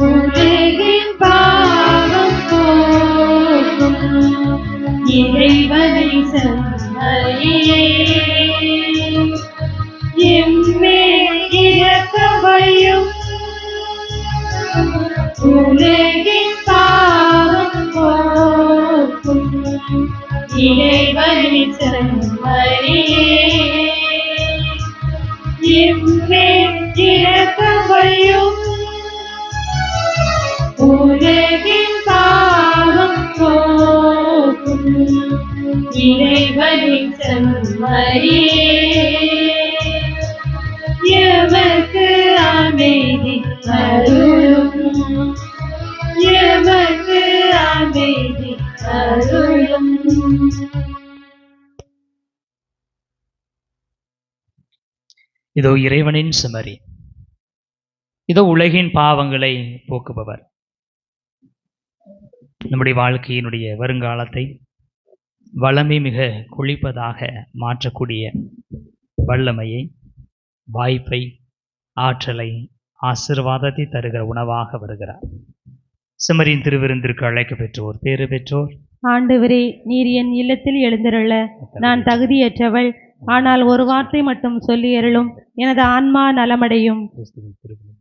S1: உலகின் பாவம் போக்கும் இறைவனை சம்மறியே, எம்மேல் இரக்கம் வையும். உலகின் பாவம் போக்கும் இறைவனை சம்மறியே, எம்மேல் இரக்கம் வையும். உலகின் பாவம் போக்கும் இறைவனின் செம்மறியே, எமக்கு அமைதி அருளும். எமக்கு அமைதி அருளும்.
S8: இதோ இறைவனின் செம்மறி, இதோ உலகின் பாவங்களை போக்குபவர். நம்முடைய வாழ்க்கையினுடைய வருங்காலத்தை வளமை மிக குளிப்பதாக மாற்றக்கூடிய வல்லமையை, வாய்ப்பை, ஆற்றலை, ஆசீர்வாதத்தை தருகிற உணவாக வருகிறார். செம்மறியின் திருவிருந்திற்கு அழைக்க பெற்றோர், பேறு பெற்றோர்.
S2: ஆண்டவரே, நீர் என் இல்லத்தில் எழுந்தருள நான் தகுதியற்றவள். ஆனால் ஒரு வார்த்தை மட்டும் சொல்லி அருளும், எனது ஆன்மா நலமடையும்.
S8: கிறிஸ்துவின் திருவிருந்து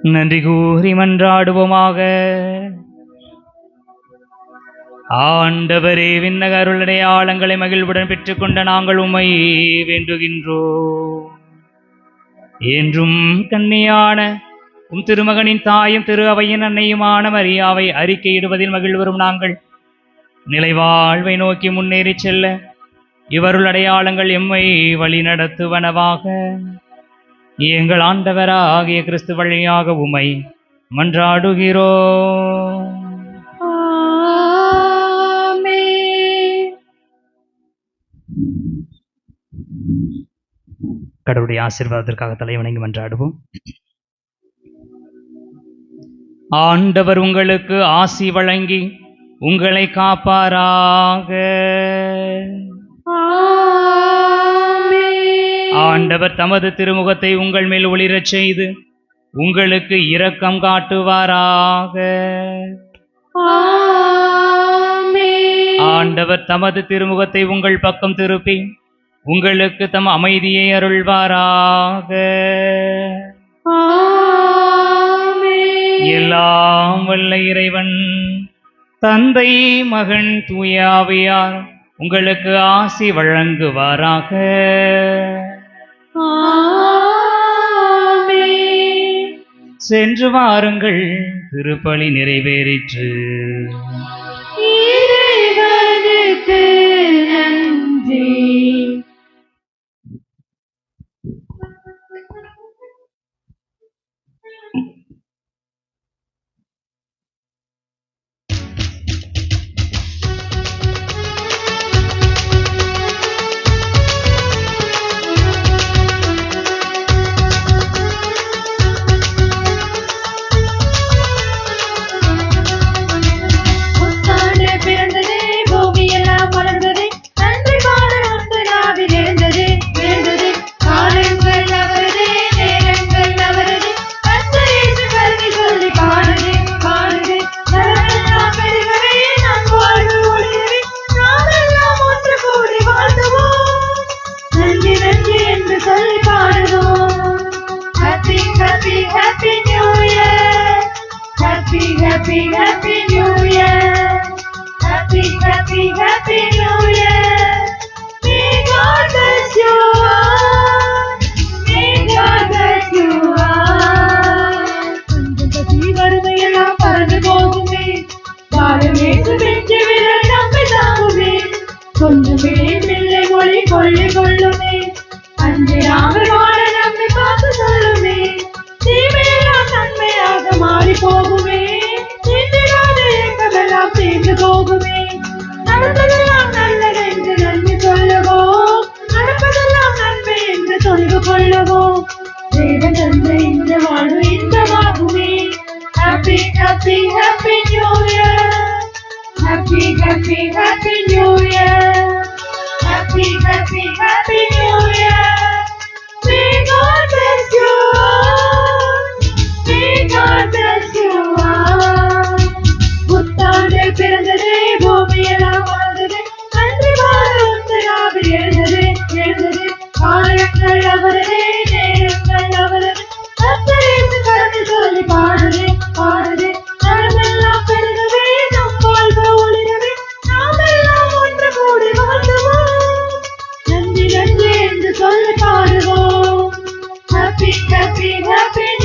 S8: நன்றி கூறி மன்றாடுவோமாக. ஆண்டவரே, விண்ணக அருளடையாளங்களை மகிழ்வுடன் பெற்றுக்கொண்ட நாங்கள் உம்மை வேண்டுகின்றோம். என்றும் கன்னியான உம் திருமகனின் தாயும் திரு அவையின் அன்னையுமான மரியாவை அறிக்கையிடுவதில் மகிழ்வரும் நாங்கள் நிலைவாழ்வை நோக்கி முன்னேறி செல்ல இவருள் அடையாளங்கள் எம்மை வழி நடத்துவனவாக. எங்கள் ஆண்டவராகிய கிறிஸ்து வழியாக உம்மை மன்றாடுகிறோம்.
S3: கடவுளுடைய ஆசீர்வாதத்திற்காக தலை வணங்கி மன்றாடுவோம்.
S8: ஆண்டவர் உங்களுக்கு ஆசி வழங்கி உங்களை காப்பாராக. ஆண்டவர் தமது திருமுகத்தை உங்கள் மேல் ஒளிரச் செய்து உங்களுக்கு இரக்கம் காட்டுவாராக. ஆண்டவர் தமது திருமுகத்தை உங்கள் பக்கம் திருப்பி உங்களுக்கு தம் அமைதியை அருள்வாராக. எல்லாம் வல்ல இறைவன் தந்தை, மகன், தூய ஆவியார் உங்களுக்கு ஆசி வழங்குவாராக. சென்று வாருங்கள், திருப்பலி நிறைவேறிற்று.
S1: இறைவனுக்கு நன்றி. Happy, happy, happy